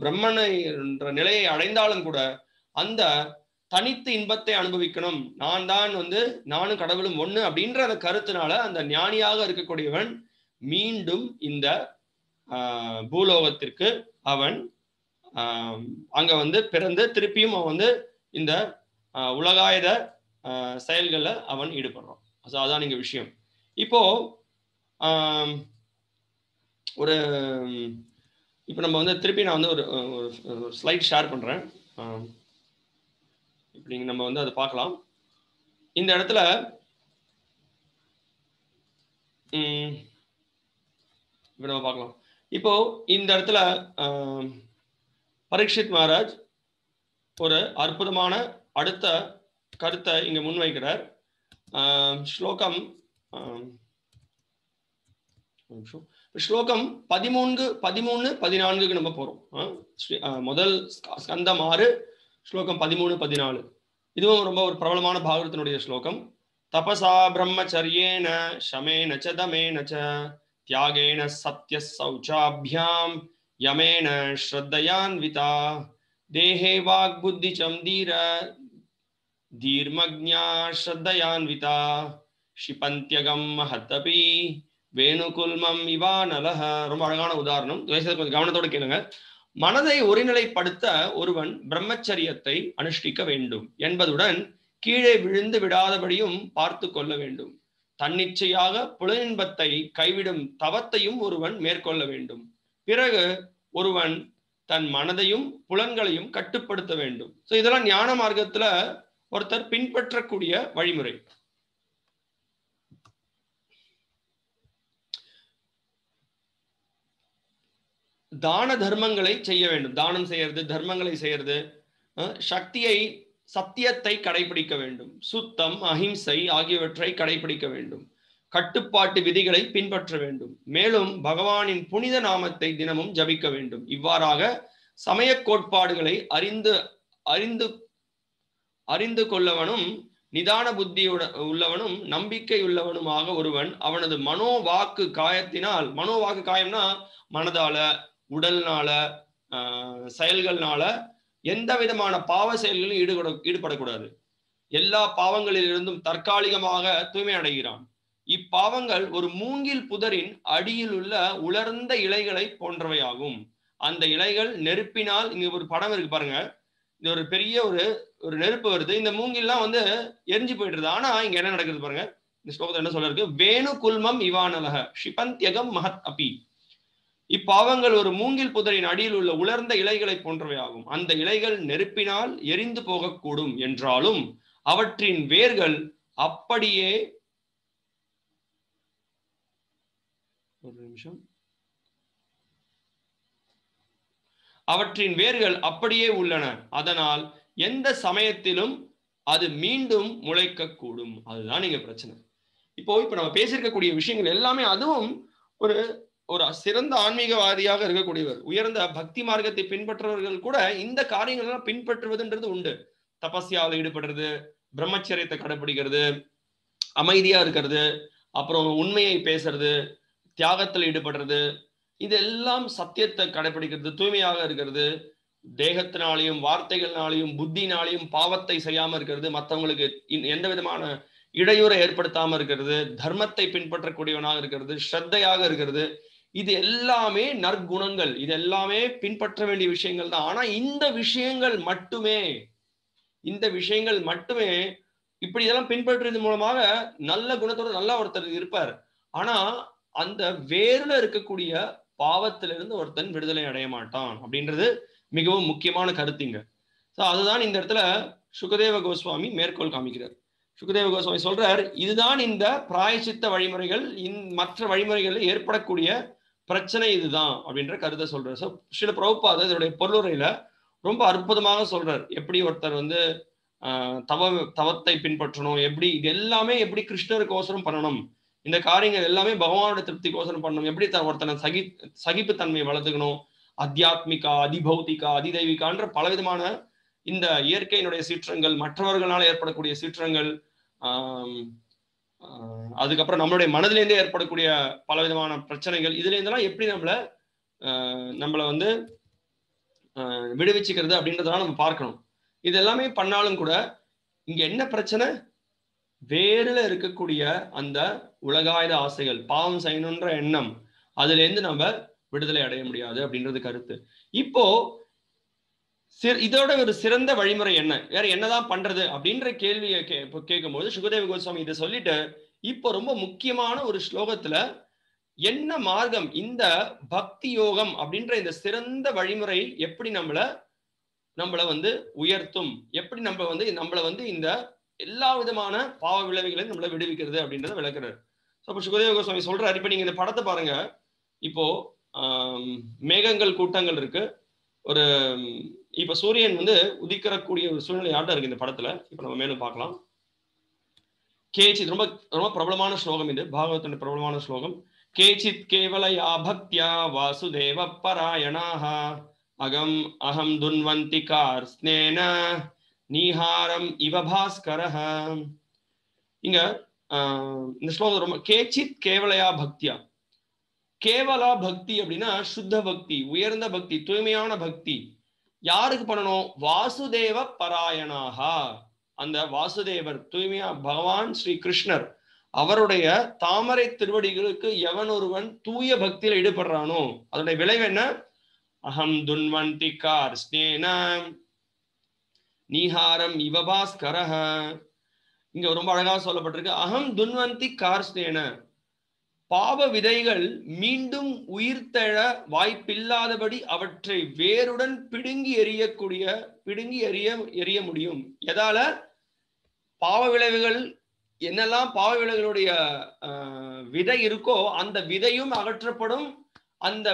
பிரம்மனை என்ற நிலையை அடைந்தாலும் கூட அந்த தனித்து இன்பத்தை அனுபவிக்கணும், நானும் கடவுளும் ஒண்ணு அப்படின்ற அந்த கருத்தினால அந்த ஞானியாக இருக்கக்கூடியவன் மீண்டும் இந்த பூலோகத்திற்கு அவன் அங்க வந்து பிறந்து திருப்பியும் அவன் வந்து இந்த உலகாயுத செயல்களை அவன் ஈடுபடுறான். அதான் இங்க விஷயம். இப்போ ஒரு இப்போ நம்ம வந்து திருப்பி நான் வந்து ஒரு ஸ்லைட் ஷேர் பண்றேன். இப்படி நம்ம வந்து அதை பார்க்கலாம். இந்த இடத்துல இப்போ நம்ம பார்க்கலாம். இப்போ இந்த இடத்துல பரீட்சித் மகாராஜ் ஒரு அற்புதமான அடுத்த கருத்தை இங்க முன்வைக்கிறார். ஸ்லோகம் 13, 14 நம்ம போறோம். முதல் ஸ்கந்தம் 6, ஸ்லோகம் 13, 14. இதுவும் ரொம்ப ஒரு பிரபலமான பாகவதத்தினுடைய ஸ்லோகம். தபசா பிரம்மச்சரியேன ஷமேன ச தமேன ச தியாகேன சத்ய சௌச்சாபியாம் யமேன ஸ்ரத்தயான்விதா தேஹே வாக் புத்திசம் தீர தீர்மக்ஞா ஸ்ரத்தயான்விதா ஷிபந்த்யகம் மஹத்தபி வேணுகுல்மம் இவானலஹ. ரொம்ப அழகான உதாரணம், கொஞ்சம் கவனத்தோடு கேளுங்க. மனதை ஒருநிலைப்படுத்த ஒருவன் பிரம்மச்சரியத்தை அனுஷ்டிக்க வேண்டும் என்பதுடன் கீழே விழுந்து விடாதபடியும் பார்த்து கொள்ள வேண்டும். தன்னிச்சையாக புலனின்பத்தை கைவிடும் தவத்தையும் ஒருவன் மேற்கொள்ள வேண்டும். பிறகு ஒருவன் தன் மனதையும் புலன்களையும் கட்டுப்படுத்த வேண்டும். இதெல்லாம் ஞான மார்க்கத்துல ஒருத்தர் பின்பற்றக்கூடிய வழிமுறை. தான தர்மங்களை செய்ய வேண்டும். தானம் செய்யறது, தர்மங்களை செய்யறது, சத்தியத்தை கடைபிடிக்க வேண்டும். சுத்தம், அஹிம்சை ஆகியவற்றை கடைபிடிக்க வேண்டும். கட்டுப்பாட்டு விதிகளை பின்பற்ற வேண்டும். மேலும் பகவானின் புனித நாமத்தை தினமும் ஜபிக்க வேண்டும். இவ்வாறாக சமய கோட்பாடுகளை அறிந்து கொள்ளவனும் நிதான புத்தி உள்ளவனும் நம்பிக்கை உள்ளவனுமாக ஒருவன் அவனது மனோவாக்கு காயத்தினால், மனோவாக்கு காயம்னா மனதால, உடல்னால, செயல்கள்னால எந்த விதமான பாவ செயல்களிலும் ஈடுபடக்கூடாது. எல்லா பாவங்களிலிருந்தும் தற்காலிகமாக தூய்மை அடைகிறான். இப்பாவங்கள் ஒரு மூங்கில் புதரின் அடியில் உள்ள உலர்ந்த இலைகளை போன்றவையாகும். அந்த இலைகள் நெருப்பினால், இங்க ஒரு படம் இருக்கு பாருங்க, இந்த ஒரு பெரிய ஒரு நெருப்பு வருது, இந்த மூங்கில்லாம் வந்து எரிஞ்சு போயிடுது. ஆனா இங்க என்ன நடக்குது பாருங்க, இந்த ஸ்லோகத்தை என்ன சொல்ல இருக்கு, வேணு குல்மம் இவானலக ஷிபந்த்யகம் மஹத் அபி. இப்பாவங்கள் ஒரு மூங்கில் புதரின் அடியில் உள்ள உலர்ந்த இலைகளை போன்றவை ஆகும். அந்த இலைகள் நெருப்பினால் எரிந்து போகக்கூடும் என்றாலும் அவற்றின் வேர்கள் அப்படியே உள்ளன. அதனால் எந்த சமயத்திலும் அது மீண்டும் முளைக்கக்கூடும். அதுதான் இங்க பிரச்சனை. இப்போ நம்ம பேசியிருக்கக்கூடிய விஷயங்கள் எல்லாமே, அதுவும் ஒரு சிறந்த ஆன்மீகவாதியாக இருக்கக்கூடியவர், உயர்ந்த பக்தி மார்க்கத்தை பின்பற்றுவர்கள் கூட இந்த காரியங்கள் எல்லாம் பின்பற்றுவதுன்றது உண்டு. தபஸ்யாவில் ஈடுபடுறது, பிரம்மச்சரியத்தை கடைபிடிக்கிறது, அமைதியா இருக்கிறது, அப்புறம் உண்மையை பேசுறது, தியாகத்தில் ஈடுபடுறது, இதெல்லாம் சத்தியத்தை கடைபிடிக்கிறது, தூய்மையாக இருக்கிறது, தேகத்தினாலையும் வார்த்தைகள்னாலையும் புத்தினாலையும் பாவத்தை செய்யாம இருக்கிறது, மற்றவங்களுக்கு எந்த விதமான இடையூறை ஏற்படுத்தாம இருக்கிறது, தர்மத்தை பின்பற்றக்கூடியவனாக இருக்கிறது, ஸ்ரத்தையாக இருக்கிறது. இது எல்லாமே நற்குணங்கள், இது எல்லாமே பின்பற்ற வேண்டிய விஷயங்கள் தான். ஆனா இந்த விஷயங்கள் மட்டுமே இப்படி இதெல்லாம் பின்பற்றுறது மூலமாக நல்ல குணத்தோட நல்லா ஒருத்தர் இருப்பார். ஆனா அந்த வேர்ல இருக்கக்கூடிய பாவத்திலிருந்து ஒருத்தன் விடுதலை அடைய மாட்டான் அப்படின்றது மிகவும் முக்கியமான கருத்துங்க. அதுதான் இந்த இடத்துல சுகதேவ கோஸ்வாமி மேற்கோள் காமிக்கிறார். சுகதேவ கோஸ்வாமி சொல்றார், இதுதான் இந்த பிராயச்சித்த வழிமுறைகள் மற்ற வழிமுறைகளில் ஏற்படக்கூடிய பிரச்சனை இதுதான் அப்படின்ற கருத்தை சொல்றாரு. ஸ்ரீல பிரபுபாதர் இதனுடைய பொருளுரையில ரொம்ப அற்புதமாக சொல்றார். எப்படி ஒருத்தர் வந்து தவத்தை பின்பற்றணும், எப்படி இது எல்லாமே எப்படி கிருஷ்ணருக்கோசரம் பண்ணணும், இந்த காரியங்கள் எல்லாமே பகவானோட திருப்திக்கோசரம் பண்ணணும், எப்படி ஒருத்தனை சகிப்புத்தன்மையை வளர்த்துக்கணும், அத்தியாத்மிகா, அதிபௌத்திகா, அதிதெய்வீகான்ற பலவிதமான இந்த இயற்கையினுடைய சீற்றங்கள், மற்றவர்களால் ஏற்படக்கூடிய சீற்றங்கள், அதுக்கப்புறம் நம்மளுடைய மனதிலேருந்தே ஏற்படக்கூடிய பலவிதமான பிரச்சனைகள், இதுல இருந்தெல்லாம் எப்படி நம்மளை வந்து விடுவிச்சுக்கிறது அப்படின்றதெல்லாம் நம்ம பார்க்கணும். இது எல்லாமே பண்ணாலும் கூட இங்க என்ன பிரச்சனை, வேறுல இருக்கக்கூடிய அந்த உலகாயுத ஆசைகள், பாவம் செய்யணுன்ற எண்ணம், அதுல இருந்து நம்ம விடுதலை அடைய முடியாது அப்படின்றது கருத்து. இப்போ இதோட ஒரு சிறந்த வழிமுறை என்ன, வேற என்னதான் பண்றது அப்படின்ற கேள்வியை கேட்கும்போது சுகதேவ கோஸ்வாமி இதை சொல்லிட்டு இப்போ ரொம்ப முக்கியமான ஒரு ஸ்லோகத்துல என்ன மார்க்கம், இந்த பக்தி யோகம் அப்படின்ற இந்த சிறந்த வழிமுறை எப்படி நம்மள வந்து உயர்த்தும், எப்படி நம்மள வந்து இந்த எல்லா விதமான பாவ விளைவுகளையும் நம்மள விடுவிக்கிறது அப்படின்றத விளக்குறாரு. அப்ப சுகதேவ கோஸ்வாமி சொல்றாரு, இப்ப நீங்க இந்த படத்தை பாருங்க. இப்போ மேகங்கள் கூட்டங்கள் இருக்கு. ஒரு இப்ப சூரியன் வந்து உதிக்கக்கூடிய ஒரு சூழ்நிலை ஆட்டம் இருக்கு இந்த படத்துல. இப்ப நம்ம மேலும் பார்க்கலாம். கேச்சித் ரொம்ப ரொம்ப பிரபலமான ஸ்லோகம் இது, பாகவதோட பிரபலமான ஸ்லோகம். கேச்சித் கேவலயா பக்தியா வாசுதேவ பராயணாஹ அகம் அகம் துன்வந்தி கார்ஸ்னேன நீஹாரம் இவ பாஸ்கரஹ. இங்க இந்த ஸ்லோகம் ரொம்ப கேச்சித் கேவலயா பக்தியா. கேவலா பக்தி அப்படின்னா சுத்த பக்தி, உயர்ந்த பக்தி, தூய்மையான பக்தி. யாருக்கு பண்ணணும்? வாசுதேவ பராயணாகா. அந்த வாசுதேவர் தூய்மையா பகவான் ஸ்ரீ கிருஷ்ணர் அவருடைய தாமரை திருவடிகளுக்கு எவன் ஒருவன் தூய பக்தியில ஈடுபடுறானோ அதனுடைய விளைவு என்ன? அகம் துன்வந்தி கார்ஸ்னேன நீஹாரம் இவ பாஸ்கரஹ. இங்க ரொம்ப அழகாக சொல்லப்பட்டிருக்கு. அகம் துன்வந்தி கார்ஸ்னேன, பாவ விதைகள் மீண்டும் உயிர்த்தெழ வாய்ப்பில்லாதபடி அவற்றை வேருடன் பிடுங்கி எறிய முடியும். எதால? பாவ விளைவுகள் என்னெல்லாம் பாவ விளைவுகளுடைய விதை இருக்கோ அந்த விதையும் அகற்றப்படும். அந்த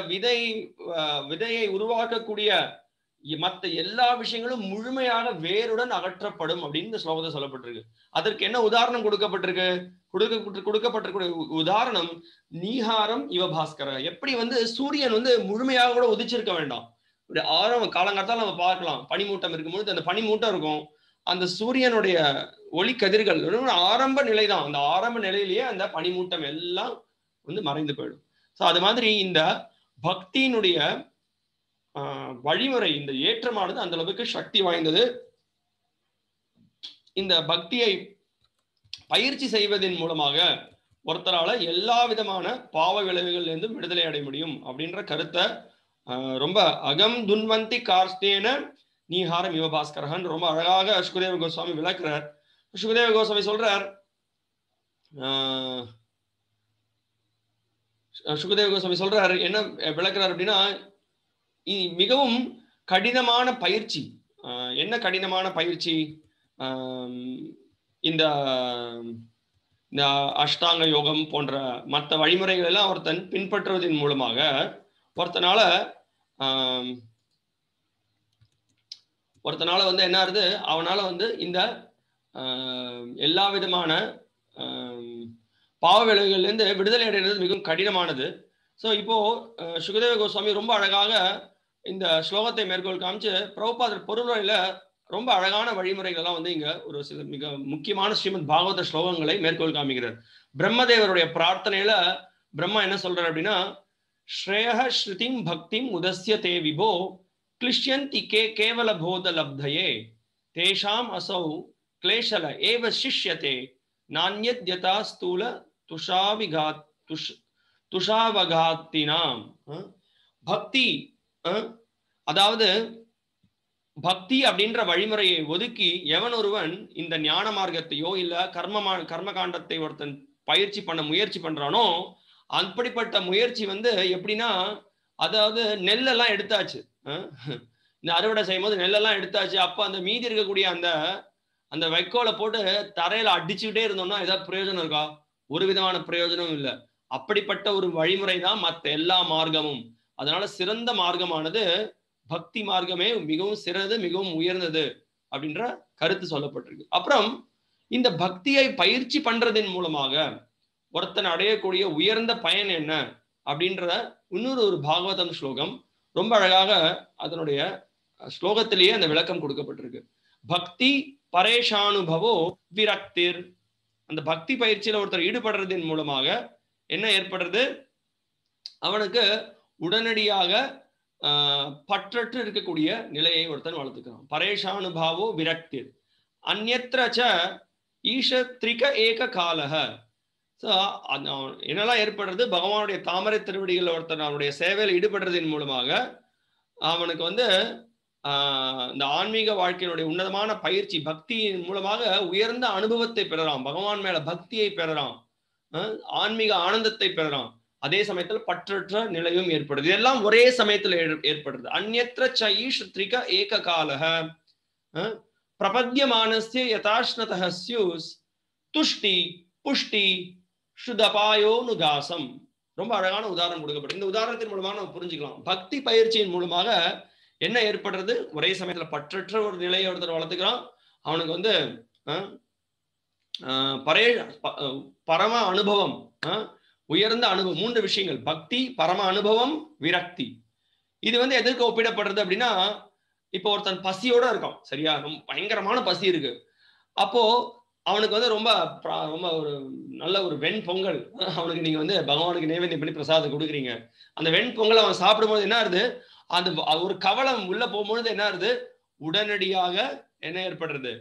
விதையை உருவாக்கக்கூடிய மற்ற எல்லா விஷயங்களும் முழுமையாக வேருடன் அகற்றப்படும் அப்படின்னு இந்த ஸ்லோகத்தை சொல்லப்பட்டிருக்கு. அதற்கு என்ன உதாரணம் கொடுக்கப்பட்டிருக்கு? கொடுக்கப்பட்டிருக்கூடிய உதாரணம் நீஹாரம் இவ பாஸ்கர. எப்படி வந்து சூரியன் வந்து முழுமையாக கூட உதிச்சிருக்க வேண்டாம், ஒரு ஆரம்ப காலங்காலத்தால் நம்ம பார்க்கலாம். பனிமூட்டம் இருக்கும்போது அந்த பனிமூட்டம் இருக்கும், அந்த சூரியனுடைய ஒளி கதிர்கள் ஆரம்ப நிலை தான், அந்த ஆரம்ப நிலையிலேயே அந்த பனிமூட்டம் எல்லாம் வந்து மறைந்து போயிடும். ஸோ அது மாதிரி இந்த பக்தியினுடைய வழிமுறை, இந்த ஏற்றமானது அந்த அளவுக்கு சக்தி வாய்ந்தது. இந்த பக்தியை பயிற்சி செய்வதன் மூலமாக ஒருத்தரால எல்லா விதமான பாவ விளைவுகள் இருந்தும் விடுதலை அடைய முடியும் அப்படின்ற கருத்தை ரொம்ப அகம் துன்வந்தி கார்ஸ்னேன நீஹாரம் இவ பாஸ்கரஹன் ரொம்ப அழகாக சுகதேவ கோஸ்வாமி விளக்குறார். சுகதேவ கோஸ்வாமி சொல்றார், சுகதேவ கோஸ்வாமி சொல்றாரு என்ன விளக்குறார் அப்படின்னா, மிகவும் கடினமான பயிற்சி. என்ன கடினமான பயிற்சி? இந்த அஷ்டாங்க யோகம் போன்ற மற்ற வழிமுறைகள் எல்லாம் ஒருத்தன் பின்பற்றுவதன் மூலமாக ஒருத்தனால வந்து என்ன ஆகுது, அவனால வந்து இந்த எல்லா விதமான பாவ விளைவுகள்ல இருந்து விடுதலை அடைகிறது மிகவும் கடினமானது. ஸோ இப்போ சுகதேவ கோஸ்வாமி ரொம்ப அழகாக இந்த ஸ்லோகத்தை மேற்கோள் காமிச்சு பிரபுபாதர் பொருளுரையில ரொம்ப அழகான வழிமுறைகள்லாம் வந்து இங்க ஒரு சில மிக முக்கியமான ஸ்ரீமத் பாகவத ஸ்லோகங்களை மேற்கோள் காமிக்கிறார். பிரம்மதேவருடைய பிரார்த்தனையில பிரம்மா என்ன சொல்றாரு அப்படின்னா, ஸ்ரேய ஸ்ருதிம் பக்திம் உதஸ்ய தே விபோ கிளிஷ்யந்தி கேவல போத லப்தயே தேஷாம் அசௌ கிளேஷல ஏவ சிஷ்யதே நான்யத்யதா ஸ்தூல துஷாவகாத்தினாம். பக்தி, அதாவது பக்தி அப்படின்ற வழிமுறையை ஒதுக்கி எவன் ஒருவன் இந்த ஞான மார்க்கத்தையோ இல்ல கர்மகாண்டத்தை ஒருத்தன் முயற்சி பண்றானோ, அப்படிப்பட்ட முயற்சி வந்து எப்படின்னா, அதாவது நெல்லெல்லாம் எடுத்தாச்சு, இந்த அறுவடை செய்யும் போது நெல்லெல்லாம் எடுத்தாச்சு, அப்ப அந்த மீதி இருக்கக்கூடிய அந்த வைக்கோலை போட்டு தரையில அடிச்சுக்கிட்டே இருந்தோம்னா ஏதாவது பிரயோஜனம் இருக்கா? ஒரு விதமான பிரயோஜனமும் இல்லை. அப்படிப்பட்ட ஒரு வழிமுறை தான் மற்ற எல்லா மார்க்கமும். அதனால சிறந்த மார்க்கமானது பக்தி மார்க்கமே மிகவும் சிறந்தது, மிகவும் உயர்ந்தது அப்படின்ற கருத்து சொல்லப்பட்டிருக்கு. அப்புறம் இந்த பக்தியை பயிற்சி பண்றதன் மூலமாக ஒருத்தன் அடையக்கூடிய உயர்ந்த பயன் என்ன அப்படின்ற இன்னொரு பாகவதம் ஸ்லோகம் ரொம்ப அழகாக அதனுடைய ஸ்லோகத்திலேயே அந்த விளக்கம் கொடுக்கப்பட்டிருக்கு. பக்தி பரேஷானுபவோ விரக்திர். அந்த பக்தி பயிற்சியில ஒருத்தர் ஈடுபடுறதன் மூலமாக என்ன ஏற்படுறது? அவனுக்கு உடனடியாக பற்றற்று இருக்கக்கூடிய நிலையை ஒருத்தன் வளர்த்துக்கிறான். பரேஷானுபாவோ விரக்திர் அந்யத்ரச ஈஷத்ரிக ஏக காலக. ஸோ என்னெல்லாம் ஏற்படுறது? பகவானுடைய தாமரை திருவடிகள் ஒருத்தன் அவனுடைய சேவையில் ஈடுபடுறதன் மூலமாக அவனுக்கு வந்து இந்த ஆன்மீக வாழ்க்கையினுடைய உன்னதமான பயிற்சி பக்தியின் மூலமாக உயர்ந்த அனுபவத்தை பெறலாம், பகவான் மேல பக்தியை பெறலாம், ஆன்மீக ஆனந்தத்தை பெறலாம். அதே சமயத்துல பற்றற்ற நிலையும் ஏற்படுது. இதெல்லாம் ஒரே சமயத்துல ஏற்படுது. அந்யத்ர சைஷ்த்ரிக ஏக காலஹ பிரபத்யமானஸ்ய யதாஷ்ணதஹ ஸ்யூஸ் துஷ்டி புஷ்டி சுதபாயோனுகாசம். ரொம்ப அழகான உதாரணம் கொடுக்கப்படும். இந்த உதாரணத்தின் மூலமாக நம்ம புரிஞ்சுக்கலாம். பக்தி பயிற்சியின் மூலமாக என்ன ஏற்படுறது? ஒரே சமயத்துல பற்றற்ற ஒரு நிலையை ஒருத்தர் வளர்த்துக்கிறான். அவனுக்கு வந்து பரம அனுபவம், உயர்ந்த அனுபவம். 3 விஷயங்கள்: பக்தி, பரம அனுபவம், விரக்தி. இது வந்து எதற்கு ஒப்பிடப்படுறது அப்படின்னா, இப்போ ஒருத்தன் பசியோட இருக்கான், சரியா? ரொம்ப பயங்கரமான பசி இருக்கு. அப்போ அவனுக்கு வந்து ரொம்ப ரொம்ப ஒரு நல்ல ஒரு வெண்பொங்கல் அவனுக்கு நீங்க வந்து பகவானுக்கு நைவேத்தியம் பண்ணி பிரசாதம் கொடுக்குறீங்க. அந்த வெண்பொங்கல் அவன் சாப்பிடும்போது என்ன ஆகுது? அந்த ஒரு கவலம் உள்ள போகும்பொழுது என்ன ஆகுது? உடனடியாக என்ன ஏற்படுறது?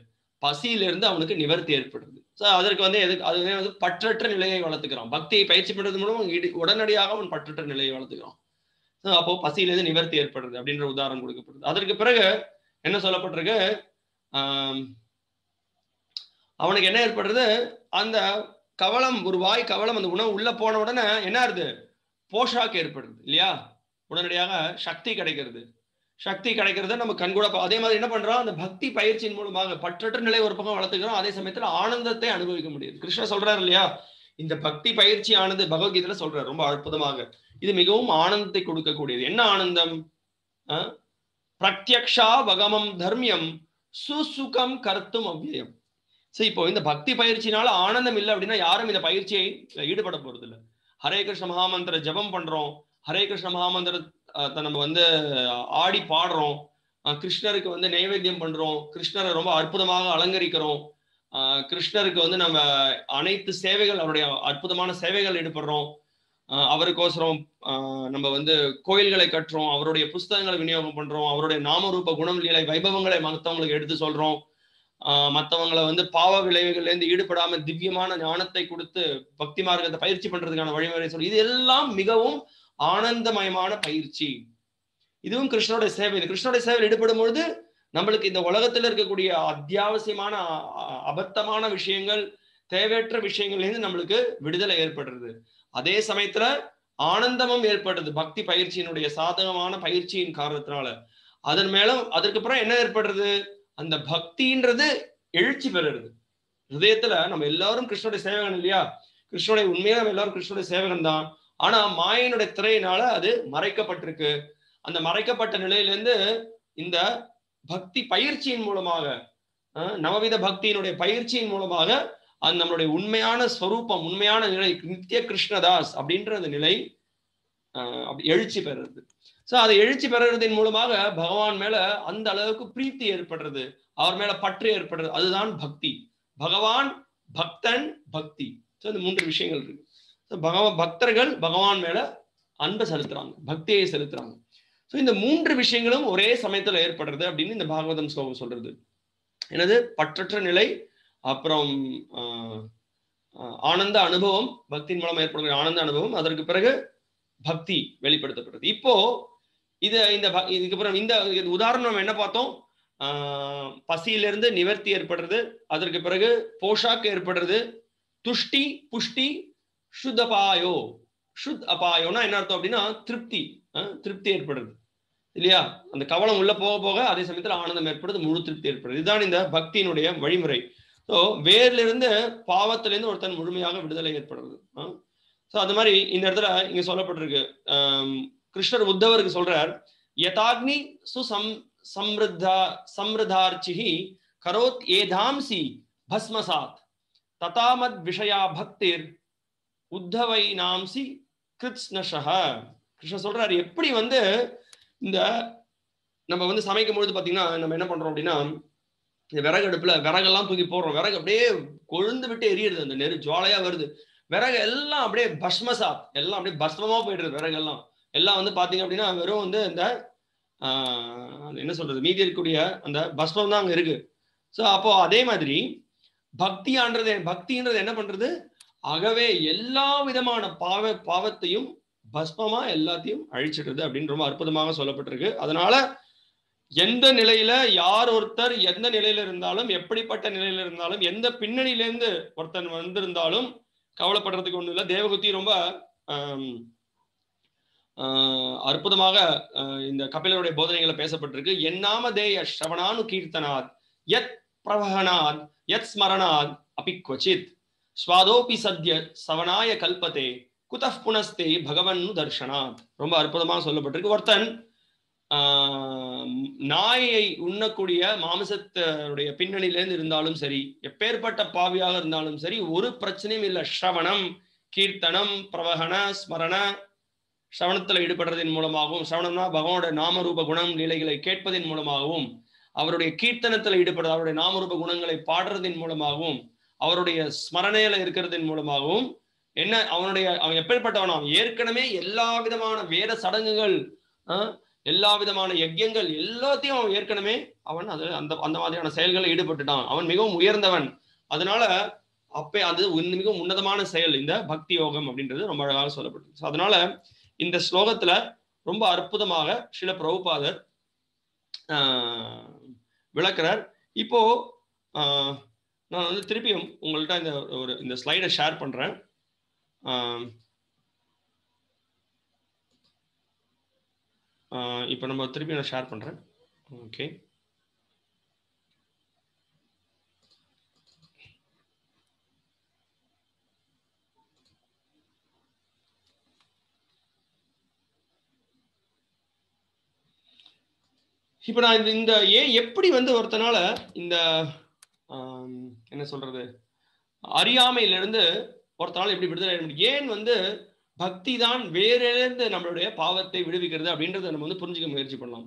பசியிலிருந்து அவனுக்கு நிவர்த்தி ஏற்படுறது. ஸோ அதற்கு வந்து அதுவே வந்து பற்றற்ற நிலையை வளர்த்துக்கிறான். பக்தியை பயிற்சி பண்றது மூலம் உடனடியாக அவன் பற்றற்ற நிலையை வளர்த்துக்கிறான். அப்போ பசியிலிருந்து நிவர்த்தி ஏற்படுறது அப்படின்ற உதாரணம் கொடுக்கப்படுது. அதற்கு பிறகு என்ன சொல்லப்பட்டிருக்கு? அவனுக்கு என்ன ஏற்படுறது? அந்த கவலம், ஒரு வாய் கவலம், அந்த உணவு உள்ள போன உடனே என்ன ஆகுது? போஷாக்கு ஏற்படுது இல்லையா? உடனடியாக சக்தி கிடைக்கிறது. சக்தி கிடைக்கிறது நம்ம கண்கூட. அதே மாதிரி என்ன பண்றோம்? அந்த பக்தி பயிற்சியின் மூலமாக பற்றற்ற நிலை ஒரு பக்கம் வளர்த்துக்கிறோம், அதே சமயத்துல ஆனந்தத்தை அனுபவிக்க முடியுது. கிருஷ்ணர் சொல்றாரு இல்லையா, இந்த பக்தி பயிற்சி ஆனது பகவத்கீதையில சொல்றாரு ரொம்ப அற்புதமாக. இது மிகவும் ஆனந்தத்தை கொடுக்கக்கூடியது. என்ன ஆனந்தம்? பிரத்யக்ஷா வகமம் தர்மியம் சுசுகம் கர்த்தும் அவ்வியம். சரி, இப்போ இந்த பக்தி பயிற்சினால ஆனந்தம் இல்லை அப்படின்னா யாரும் இந்த பயிற்சியை ஈடுபட போறது இல்லை. ஹரே கிருஷ்ண மகாமந்திர ஜபம் பண்றோம், ஹரே கிருஷ்ண மகாமந்திரத்தை நம்ம வந்து ஆடி பாடுறோம், கிருஷ்ணருக்கு வந்து நைவேத்தியம் பண்றோம், கிருஷ்ணரை ரொம்ப அற்புதமாக அலங்கரிக்கிறோம், கிருஷ்ணருக்கு வந்து நம்ம அனைத்து சேவைகள், அவருடைய அற்புதமான சேவைகள் ஈடுபடுறோம், அவருக்கோசரம் நம்ம வந்து கோயில்களை கட்டுறோம், அவருடைய புஸ்தகங்களை விநியோகம் பண்றோம், அவருடைய நாமரூப குணம் லீலை வைபவங்களை மற்றவங்களுக்கு எடுத்து சொல்றோம், மற்றவங்களை வந்து பாவ விளைவுகள்ல இருந்து ஈடுபடாம திவ்யமான ஞானத்தை கொடுத்து பக்தி மார்க்கத்தை பயிற்சி பண்றதுக்கான வழிமுறை சொல்லி, இது எல்லாம் மிகவும் ஆனந்தமயமான பயிற்சி. இதுவும் கிருஷ்ணனுடைய சேவை. இந்த கிருஷ்ணனுடைய சேவையில் ஈடுபடும் பொழுது நம்மளுக்கு இந்த உலகத்துல இருக்கக்கூடிய அத்தியாவசியமான அபத்தமான விஷயங்கள், தேவையற்ற விஷயங்கள்ல இருந்து நம்மளுக்கு விடுதலை ஏற்படுறது. அதே சமயத்துல ஆனந்தமும் ஏற்படுறது பக்தி பயிற்சியினுடைய சாதகமான பயிற்சியின் காரணத்தினால. அதன் மேலும் அதற்கப்புறம் என்ன ஏற்படுறது? அந்த பக்தின்றது எழுச்சி பெறுறது. ஹிருதயத்துல நம்ம எல்லாரும் கிருஷ்ணனுடைய சேவகன் இல்லையா? கிருஷ்ணனுடைய உண்மையாக எல்லாரும் கிருஷ்ணனுடைய சேவகன் தான். ஆனா மாயனுடைய திரையினால அது மறைக்கப்பட்டிருக்கு. அந்த மறைக்கப்பட்ட நிலையிலிருந்து இந்த பக்தி பயிற்சியின் மூலமாக, நவவித பக்தியினுடைய பயிற்சியின் மூலமாக அது நம்மளுடைய உண்மையான ஸ்வரூபம், உண்மையான நிலை, நித்திய கிருஷ்ணதாஸ் அப்படின்ற அந்த நிலை அப்படி எழுச்சி பெறுறது. சோ அதை எழுச்சி பெறுறதின் மூலமாக பகவான் மேல அந்த அளவுக்கு பிரீத்தி ஏற்படுறது, அவர் மேல பற்று ஏற்படுறது. அதுதான் பக்தி. பகவான், பக்தன், பக்தி. சோ இந்த 3 விஷயங்கள் இருக்கு. பக்தர்கள் பகவான் மேல அன்பை செலுத்துறாங்க, பக்தியை செலுத்துறாங்க. சோ இந்த 3 விஷயங்களும் ஒரே சமயத்துல ஏற்படுறது அப்படின்னு இந்த பாகவதம் ஸ்லோகம் சொல்றது. என்னது? பற்றற்ற நிலை, அப்புறம் ஆனந்த அனுபவம், பக்தியின் மூலம் ஏற்படுகிற ஆனந்த அனுபவம், அதற்கு பிறகு பக்தி வெளிப்படுத்தப்படுறது. இப்போ இதுக்கு அப்புறம் இந்த உதாரணம் என்ன பார்த்தோம்? பசியிலிருந்து நிவர்த்தி ஏற்படுறது, அதற்கு பிறகு போஷாக்கு ஏற்படுறது, துஷ்டி புஷ்டி சுத் அபாயோ. சுத் அபாயோனா என்ன அர்த்தம் அப்படின்னா திருப்தி, திருப்தி ஏற்படுறது இல்லையா? அந்த கவலம் உள்ள போக போக அதே சமயத்துல ஆனந்தம் ஏற்படுது, முழு திருப்தி ஏற்படுது. இதுதான் இந்த பக்தியினுடைய வழிமுறை. ஸோ வேர்லிருந்து பாவத்திலிருந்து ஒருத்தன் முழுமையாக விடுதலை ஏற்படுறது. ஸோ அது மாதிரி இந்த இடத்துல இங்க சொல்லப்பட்டிருக்கு. கிருஷ்ணர் உத்தவருக்கு சொல்றார், யதாக்னி சம்ருதார்ச்சிஹி கரோத் ஏதாம்சி பஸ்மசாத் ததாமத் விஷயா பக்திர் உத்தவை நாம்சி கிருத்ஸ்னஷஹ. கிருஷ்ணர் சொல்றாரு, எப்படி வந்து இந்த நம்ம வந்து சமைக்கும் பொழுது பாத்தீங்கன்னா நம்ம என்ன பண்றோம் அப்படின்னா, இந்த விறகு அடுப்புல விறகெல்லாம் தூக்கி போடுறோம், விறகு அப்படியே கொழுந்து விட்டு எரியுது, அந்த நெரு ஜுவாலையா வருது, விறகு எல்லாம் அப்படியே பஸ்மசாத், எல்லாம் அப்படியே பஸ்மமா போயிடுறது. விறகு எல்லாம் வந்து பாத்தீங்க அப்படின்னா வெறும் வந்து இந்த என்ன சொல்றது, மீதி இருக்கக்கூடிய அந்த பஸ்மம் தான் அங்க இருக்கு. சோ அப்போ அதே மாதிரி பக்தின்றது என்ன பண்றது? ஆகவே எல்லா விதமான பாவத்தையும் பஸ்மமா எல்லாத்தையும் அழிச்சிடுறது அப்படின்னு ரொம்ப அற்புதமாக சொல்லப்பட்டிருக்கு. அதனால எந்த நிலையில யார் ஒருத்தர் எந்த நிலையில இருந்தாலும், எப்படிப்பட்ட நிலையில இருந்தாலும், எந்த பின்னணியிலேருந்து ஒருத்தன் வந்திருந்தாலும் கவலைப்படுறதுக்கு ஒண்ணு இல்லை. தேவகுதி ரொம்ப அற்புதமாக இந்த கபிலருடைய போதனைகளை பேசப்பட்டிருக்கு. என்னாமதேய ஸ்ரவணானு கீர்த்தனாத் யத் பிரவஹனாத் யத் ஸ்மரணாத் அபி க்வசித் ஸ்வாதோபி சத்ய சவனாய கல்பதே குதஃ புனஸ்தே பகவன் தர்ஷனாத். ரொம்ப அற்புதமாக சொல்லப்பட்டிருக்கு. ஒருத்தன் நாயை உண்ணக்கூடிய மாமிசத்துடைய பின்னணியிலேருந்து இருந்தாலும் சரி, எப்பேற்பட்ட பாவியாக இருந்தாலும் சரி, ஒரு பிரச்சனையும் இல்லை. ஸ்ரவணம், கீர்த்தனம், பிரவகன, ஸ்மரண, ஸ்ரவணத்துல ஈடுபடுறதின் மூலமாகவும், ஸ்ரவணம்னா பகவானோட நாமரூப குணம் லீலைகளை கேட்பதன் மூலமாகவும், அவருடைய கீர்த்தனத்துல ஈடுபடுறது, அவருடைய நாமரூப குணங்களை பாடுறதின் மூலமாகவும், அவருடைய ஸ்மரணையில இருக்கிறதின் மூலமாகவும், என்ன அவன் எப்பேற்பட்டவன், அவன் ஏற்கனவே எல்லா விதமான வேத சடங்குகள், எல்லா விதமான யஜ்யங்கள் எல்லாத்தையும் அவன் ஏற்கனவே அந்த மாதிரியான செயல்களை ஈடுபட்டுட்டான். அவன் மிகவும் உயர்ந்தவன். அதனால அது மிகவும் உன்னதமான செயல் இந்த பக்தி யோகம் அப்படின்றது ரொம்ப அழகாக சொல்லப்பட்டிருக்கு. அதனால இந்த ஸ்லோகத்துல ரொம்ப அற்புதமாக ஸ்ரீல பிரபுபாதர் விளக்குறார். இப்போ நான் திருப்பியும் உங்கள்கிட்ட இந்த ஸ்லைடை ஷேர் பண்றேன். இப்போ நம்ம திருப்பி நான் ஷேர் பண்றேன். ஓகே, இப்போ நான் இந்த எப்படி ஒருத்தனால இந்த என்ன சொல்றது அறியாமையிலிருந்து ஒருத்தனால எப்படி விடுதலை, ஏன் பக்தி தான் வேறிலிருந்து நம்மளுடைய பாவத்தை விடுவிக்கிறது அப்படின்றத நம்ம புரிஞ்சுக்க முயற்சி பண்ணலாம்.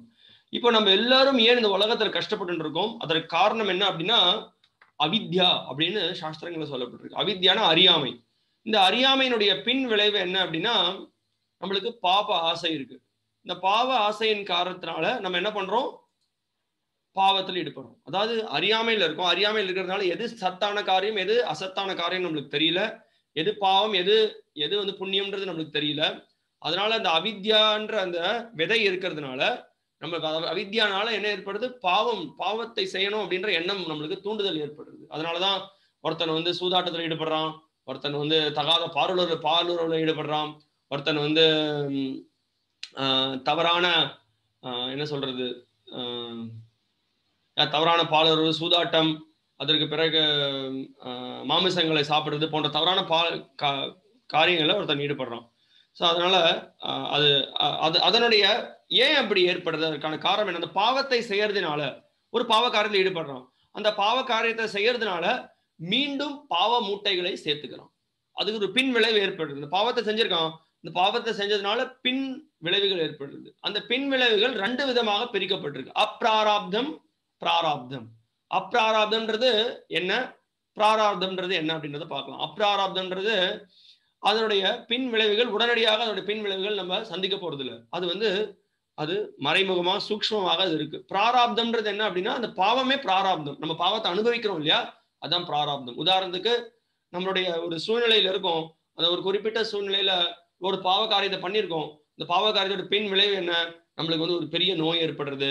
இப்போ நம்ம எல்லாரும் ஏன் இந்த உலகத்துல கஷ்டப்பட்டு இருக்கோம், அதற்கு காரணம் என்ன அப்படின்னா அவித்யா அப்படின்னு சாஸ்திரங்களை சொல்லப்பட்டிருக்கு. அவித்யானா அறியாமை. இந்த அறியாமையினுடைய பின் விளைவு என்ன அப்படின்னா நம்மளுக்கு பாப ஆசை இருக்கு. இந்த பாவ ஆசையின் காரணத்தினால நம்ம என்ன பண்றோம், பாவத்தில் ஈடுபடுறோம். அதாவது அறியாமையில இருக்கும். அறியாமையில் இருக்கிறதுனால எது சத்தான காரியம் எது அசத்தான காரியம் நம்மளுக்கு தெரியல, எது பாவம் எது புண்ணியம்ன்றது நம்மளுக்கு தெரியல. அதனால அந்த அவித்யான்ற அந்த விதை இருக்கிறதுனால நம்மளுக்கு அவித்யானால என்ன ஏற்படுது, பாவத்தை செய்யணும் அப்படின்ற எண்ணம் நம்மளுக்கு தூண்டுதல் ஏற்படுது. அதனாலதான் ஒருத்தன் சூதாட்டத்தில் ஈடுபடுறான், ஒருத்தன் தகாத பாலுறவுல ஈடுபடுறான், ஒருத்தன் தவறான என்ன சொல்றது தவறான பாலுறவு, சூதாட்டம், அதற்கு பிறகு மாமிசங்களை சாப்பிடுறது போன்ற தவறான காரியங்களை ஒருத்தன் ஈடுபடுறான். ஸோ அதனால அதனுடைய ஏன் அப்படி ஏற்படுறது, அதற்கான காரணம் என்ன, அந்த பாவத்தை செய்யறதுனால ஒரு பாவ காரியத்தில் ஈடுபடுறான். அந்த பாவ காரியத்தை செய்யறதுனால மீண்டும் பாவ மூட்டைகளை சேர்த்துக்கிறான். அதுக்கு ஒரு பின் விளைவு ஏற்படுறது. இந்த பாவத்தை செஞ்சிருக்கான், இந்த பாவத்தை செஞ்சதுனால பின் விளைவுகள் ஏற்படுறது. அந்த பின் விளைவுகள் 2 விதமாக பிரிக்கப்பட்டிருக்கு. அப்பிராராப்தம், பிராராப்தம். அப்பிராராப்தம்ன்றது என்ன, பிராராப்தம்ன்றது என்ன அப்படின்றத பார்க்கலாம். அப்பிராராப்தம்ன்றது அதனுடைய பின் விளைவுகள் உடனடியாக அதனுடைய பின் விளைவுகள் நம்ம சந்திக்க போறது இல்லை. அது மறைமுகமாக சூக்ஷ்மமாக அது இருக்கு. பிராராப்தம்ன்றது என்ன அப்படின்னா அந்த பாவமே பிராராப்தம், நம்ம பாவத்தை அனுபவிக்கிறோம் இல்லையா, அதான் பிராராப்தம். உதாரணத்துக்கு நம்மளுடைய ஒரு சூழ்நிலையில இருக்கும், அந்த ஒரு குறிப்பிட்ட சூழ்நிலையில ஒரு பாவ காரியத்தை பண்ணியிருக்கோம். இந்த பாவ காரியத்தோட பின் விளைவு என்ன, நம்மளுக்கு ஒரு பெரிய நோய் ஏற்படுறது,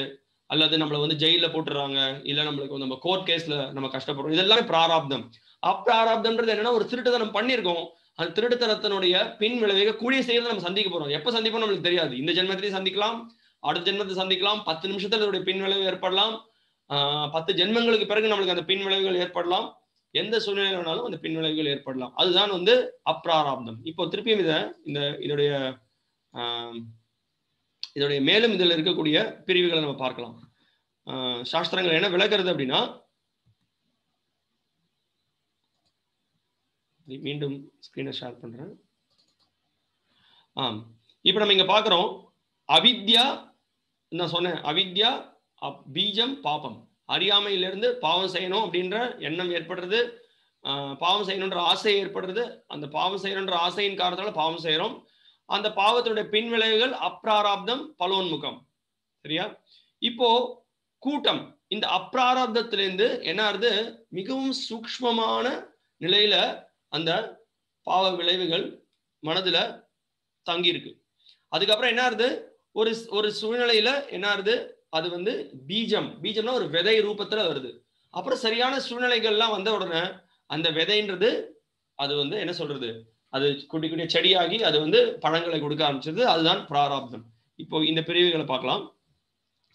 அல்லது நம்மளை ஜெயில போட்டுறாங்க, இல்ல நம்மளுக்கு நம்ம கோர்ட் கேஸ்ல நம்ம கஷ்டப்படுறோம். இதெல்லாமே பிராராப்தம். அப்பிராராப்தம்ன்றது என்னன்னா ஒரு திருட்டுத்தனம் பண்ணியிருக்கோம், அந்த திருட்டுத்தனத்தினுடைய பின் விளைவுக கூடிய செய்யறது நம்ம சந்திக்க போறோம். எப்ப சந்திப்போம் நம்மளுக்கு தெரியாது. இந்த ஜென்மத்திலையும் சந்திக்கலாம், அடுத்த ஜென்மத்தை சந்திக்கலாம், 10 நிமிஷத்துல அதோடைய பின் விளைவு ஏற்படலாம், 10 ஜென்மங்களுக்கு பிறகு நம்மளுக்கு அந்த பின் விளைவுகள் ஏற்படலாம். எந்த சூழ்நிலை வேணாலும் அந்த பின் விளைவுகள் ஏற்படலாம். அதுதான் அப்பிராராப்தம். இப்போ திருப்பியும் இதோடைய மேலும் இதில் இருக்கக்கூடிய பிரிவுகளை நம்ம பார்க்கலாம். சாஸ்திரங்கள் என்ன விளக்குறது அப்படின்னா, மீண்டும் ஸ்கிரீனை ஷேர் பண்றேன். இப்ப நம்ம இங்க பாக்குறோம் அவித்யா, நான் சொன்னேன் அவித்யா பீஜம் பாபம். அறியாமையிலிருந்து பாவம் செய்யணும் அப்படின்ற எண்ணம் ஏற்படுறது, பாவம் செய்யணுன்ற ஆசை ஏற்படுறது. அந்த பாவம் செய்யணுன்ற ஆசையின் காரணத்தால பாவம் செய்யறோம். அந்த பாவத்தினுடைய பின் விளைவுகள் அப்பிராராப்தம், பலோன்முகம். சரியா? இப்போ கூட்டம் இந்த அப்பிராராப்தத்திலிருந்து என்ன ஆகுது, மிகவும் சூக்ஷ்மமான நிலையில அந்த பாவ விளைவுகள் மனதுல தங்கி இருக்கு. அதுக்கப்புறம் என்ன ஆகுது, ஒரு சூழ்நிலையில என்ன ஆகுது, அது வந்து பீஜம். பீஜம்னா ஒரு விதை ரூபத்துல வருது. அப்புறம் சரியான சூழ்நிலைகள்லாம் வந்த உடனே அந்த விதைன்றது அது வந்து என்ன சொல்றது, அது குட்டி குட்டிய செடியாகி அது வந்து பழங்களை கொடுக்க ஆரம்பிச்சது. அதுதான் பிராராப்தம். இப்போ இந்த பிரிவுகளை பார்க்கலாம்.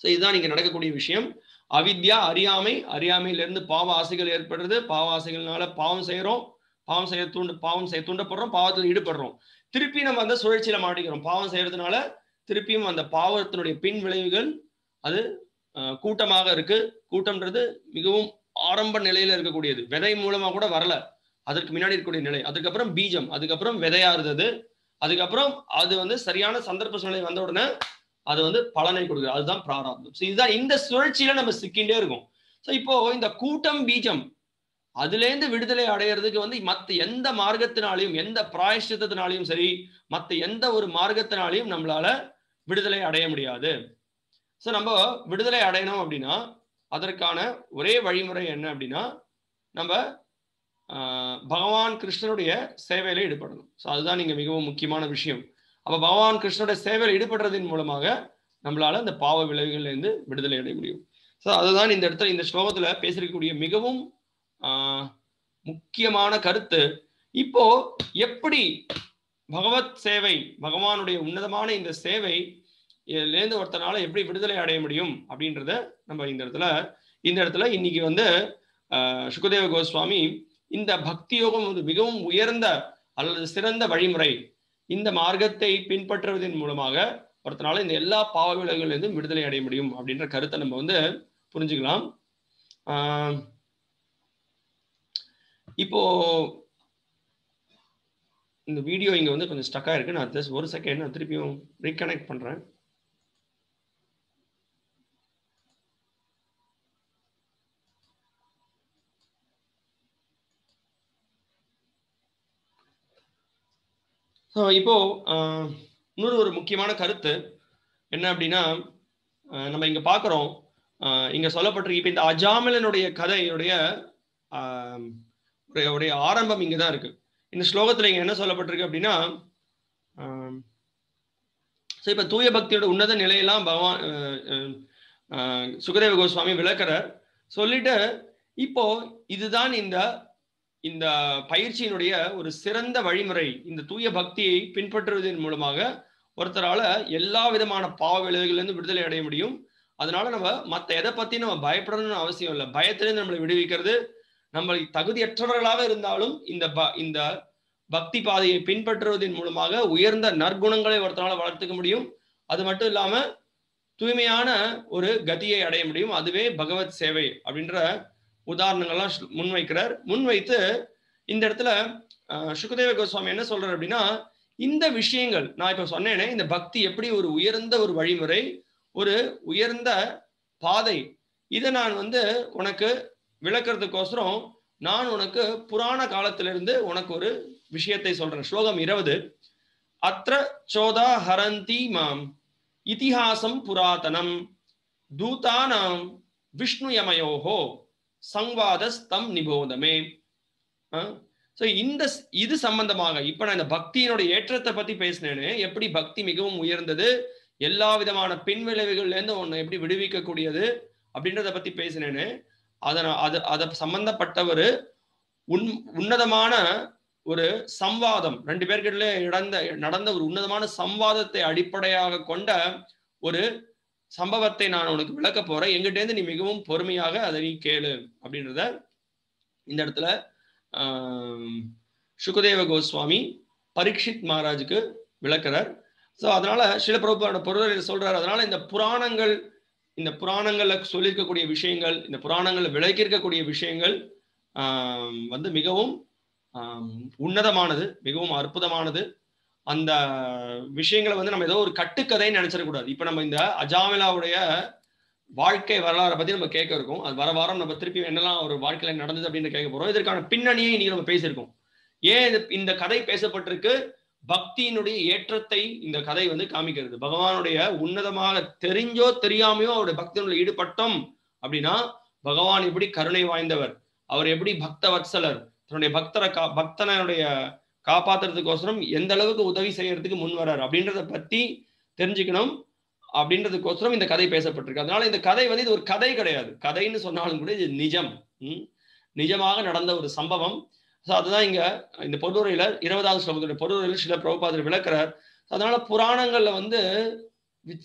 ஸோ இதுதான் இங்க நடக்கக்கூடிய விஷயம். அவித்யா அறியாமை, அறியாமையிலிருந்து பாவ ஆசைகள் ஏற்படுறது. பாவ ஆசைகள்னால பாவம் செய்யறோம். பாவம் செய்ய தூண்டப்படுறோம். பாவத்தில் ஈடுபடுறோம். திருப்பி நம்ம அந்த சுழற்சியில மாட்டிக்கிறோம். பாவம் செய்யறதுனால திருப்பியும் அந்த பாவத்தினுடைய பின் விளைவுகள் அது கூட்டமாக இருக்கு. கூட்டம்ன்றது மிகவும் ஆரம்ப நிலையில இருக்கக்கூடியது. விதை மூலமா கூட வரல. அதற்கு முன்னாடி இருக்கக்கூடிய நிலை. அதுக்கப்புறம் பீஜம், அதுக்கப்புறம் விதையா இருந்தது. அதுக்கப்புறம் அது வந்து சரியான சந்தர்ப்ப சூழ்நிலை வந்த உடனே அது வந்து பலனை கொடுக்குது. அதுதான் பிராராப்தம். இதுதான் இந்த சுழற்சியில நம்ம சிக்கிண்டே இருக்கும். ஸோ இப்போ இந்த கூட்டம் பீஜம் அதுலேருந்து விடுதலை அடையிறதுக்கு வந்து மற்ற எந்த மார்க்கத்தினாலையும், எந்த பிராயஷ்சித்தத்தினாலையும் சரி, மற்ற எந்த ஒரு மார்க்கத்தினாலையும் நம்மளால விடுதலை அடைய முடியாது. ஸோ நம்ம விடுதலை அடையணும் அப்படின்னா அதற்கான ஒரே வழிமுறை என்ன அப்படின்னா நம்ம பகவான் கிருஷ்ணனுடைய சேவையில ஈடுபடணும். ஸோ அதுதான் நீங்க மிகவும் முக்கியமான விஷயம். அப்ப பகவான் கிருஷ்ணனுடைய சேவையில் ஈடுபடுறதின் மூலமாக நம்மளால இந்த பாவ விளைவுகள்ல இருந்து விடுதலை அடைய முடியும். ஸோ அதுதான் இந்த இடத்துல இந்த ஸ்லோகத்துல பேசிருக்கக்கூடிய மிகவும் முக்கியமான கருத்து. இப்போ எப்படி பகவத் சேவை, பகவானுடைய உன்னதமான இந்த சேவை இதுலேருந்து ஒருத்தனால எப்படி விடுதலை அடைய முடியும் அப்படின்றத நம்ம இந்த இடத்துல இன்னைக்கு வந்து சுகதேவ கோஸ்வாமி இந்த பக்தி யோகம் ஒரு மிகவும் உயர்ந்த அல்லது சிறந்த வழிமுறை. இந்த மார்க்கத்தை பின்பற்றுவதன் மூலமாக ஒருத்தனால இந்த எல்லா பாவ விளைவுகளிலிருந்து விடுதலை அடைய முடியும் அப்படின்ற கருத்தை நம்ம வந்து புரிஞ்சுக்கலாம். இப்போ இந்த வீடியோ இங்க வந்து கொஞ்சம் ஸ்டக்கா இருக்கு. நான் ஒரு செகண்ட் நான் திருப்பியும் ரீகனெக்ட் பண்றேன். இப்போ இன்னொரு ஒரு முக்கியமான கருத்து என்ன அப்படின்னா நம்ம இங்க பாக்குறோம், இங்க சொல்லப்பட்டிருக்கு. இப்ப இந்த அஜாமிலனுடைய கதையுடைய ஆரம்பம் இங்கதான் இருக்கு. இந்த ஸ்லோகத்துல இங்க என்ன சொல்லப்பட்டிருக்கு அப்படின்னா இப்ப தூய பக்தியோட உன்னத நிலையெல்லாம் பகவான் சுகதேவ கோஸ்வாமி விளக்குறார். சொல்லிட்டு இப்போ இதுதான் இந்த பயிற்சியினுடைய ஒரு சிறந்த வழிமுறை. இந்த தூய பக்தியை பின்பற்றுவதன் மூலமாக ஒருத்தரால எல்லா விதமான பாவ விளைவுகளிலிருந்து விடுதலை அடைய முடியும். அதனால நம்ம மற்ற எதை பத்தி நம்ம பயப்படணும்னு அவசியம் இல்லை. பயத்திலிருந்து நம்மளை விடுவிக்கிறது, நம்ம தகுதியற்றவர்களாக இருந்தாலும் இந்த பக்தி பாதையை பின்பற்றுவதன் மூலமாக உயர்ந்த நற்குணங்களை ஒருத்தரால வளர்த்துக்க முடியும். அது மட்டும் இல்லாம தூய்மையான ஒரு கதியை அடைய முடியும். அதுவே பகவத் சேவை அப்படின்ற உதாரணங்கள்லாம் முன்வைத்து இந்த இடத்துல சுகதேவ கோஸ்வாமி என்ன சொல்றாரு அப்படின்னா இந்த விஷயங்கள் நான் இப்ப சொன்னேனே, இந்த பக்தி எப்படி ஒரு உயர்ந்த ஒரு வழிமுறை, ஒரு உயர்ந்த பாதை, இதை நான் வந்து உனக்கு விளக்குறதுக்கோசரம் நான் உனக்கு புராண காலத்திலிருந்து உனக்கு ஒரு விஷயத்தை சொல்றேன். ஸ்லோகம் 20. அத்ர சோதா ஹரந்தி மாம் இதிஹாசம் புராதனம் தூதானாம் விஷ்ணு யமயோஹோ சங்வாதஸ்தம் நிபோதமே. இது சம்பந்தமாக இப்ப நான் இந்த பக்தியினுடைய ஏற்றத்தை பத்தி பேசினேன்னு, எப்படி பக்தி மிகவும் உயர்ந்தது, எல்லா விதமான பின் விளைவுகள்ல இருந்து உன்னை எப்படி விடுவிக்கக்கூடியது அப்படின்றத பத்தி பேசினேன்னு, அதை சம்பந்தப்பட்ட ஒரு உன்னதமான ஒரு சம்வாதம், ரெண்டு பேர்கிட்ட நடந்த ஒரு உன்னதமான சம்வாதத்தை அடிப்படையாக கொண்ட ஒரு சம்பவத்தை நான் உனக்கு விளக்க போறேன். எங்கிட்ட இருந்து நீ மிகவும் பொறுமையாக அதை நீ கேளு அப்படின்றத இந்த இடத்துல சுகதேவ கோஸ்வாமி பரீட்சித் மகாராஜுக்கு விளக்குறார். ஸோ அதனால சில பிரபுபாவோட பொருள் சொல்றாரு. அதனால இந்த புராணங்கள்ல சொல்லியிருக்கக்கூடிய விஷயங்கள், இந்த புராணங்கள்ல விளக்கியிருக்கக்கூடிய விஷயங்கள் வந்து மிகவும் உன்னதமானது, மிகவும் அற்புதமானது. அந்த விஷயங்களை வந்து நம்ம ஏதோ ஒரு கட்டுக்கதைன்னு நினைச்சிடக்கூடாது. இப்ப நம்ம இந்த அஜாமிலாவுடைய வாழ்க்கை வரலாறை பத்தி நம்ம கேட்க இருக்கோம். அது வர வாரம் நம்ம திருப்பி என்னெல்லாம் ஒரு வாழ்க்கையில நடந்தது அப்படின்னு கேட்க போறோம். இதற்கான பின்னணியை இன்னைக்கு நம்ம பேசியிருக்கோம். ஏன் இந்த கதை பேசப்பட்டிருக்கு? பக்தியினுடைய ஏற்றத்தை இந்த கதை வந்து காமிக்கிறது. பகவானுடைய உன்னதமாக தெரிஞ்சோ தெரியாமையோ அவருடைய பக்தியினுடைய ஈடுபட்டோம் அப்படின்னா பகவான் எப்படி கருணை வாய்ந்தவர், அவர் எப்படி பக்த வத்சலர், தன்னுடைய பக்தனுடைய காப்பாத்துறதுக்கோசரம் எந்த அளவுக்கு உதவி செய்யறதுக்கு முன் வர்றார் அப்படின்றத பத்தி தெரிஞ்சுக்கணும். அப்படின்றதுக்கோசரம் இந்த கதை பேசப்பட்டிருக்கு. அதனால இந்த கதை வந்து இது ஒரு கதை கிடையாது. கதைன்னு சொன்னாலும் கூட இது நிஜம். நிஜமாக நடந்த ஒரு சம்பவம். அதுதான் இங்க இந்த பொருளுரையில 20வது ஸ்லோகத்துடைய பொருளுரையில சில பிரபுபாதர் விளக்குறார். அதனால புராணங்கள்ல வந்து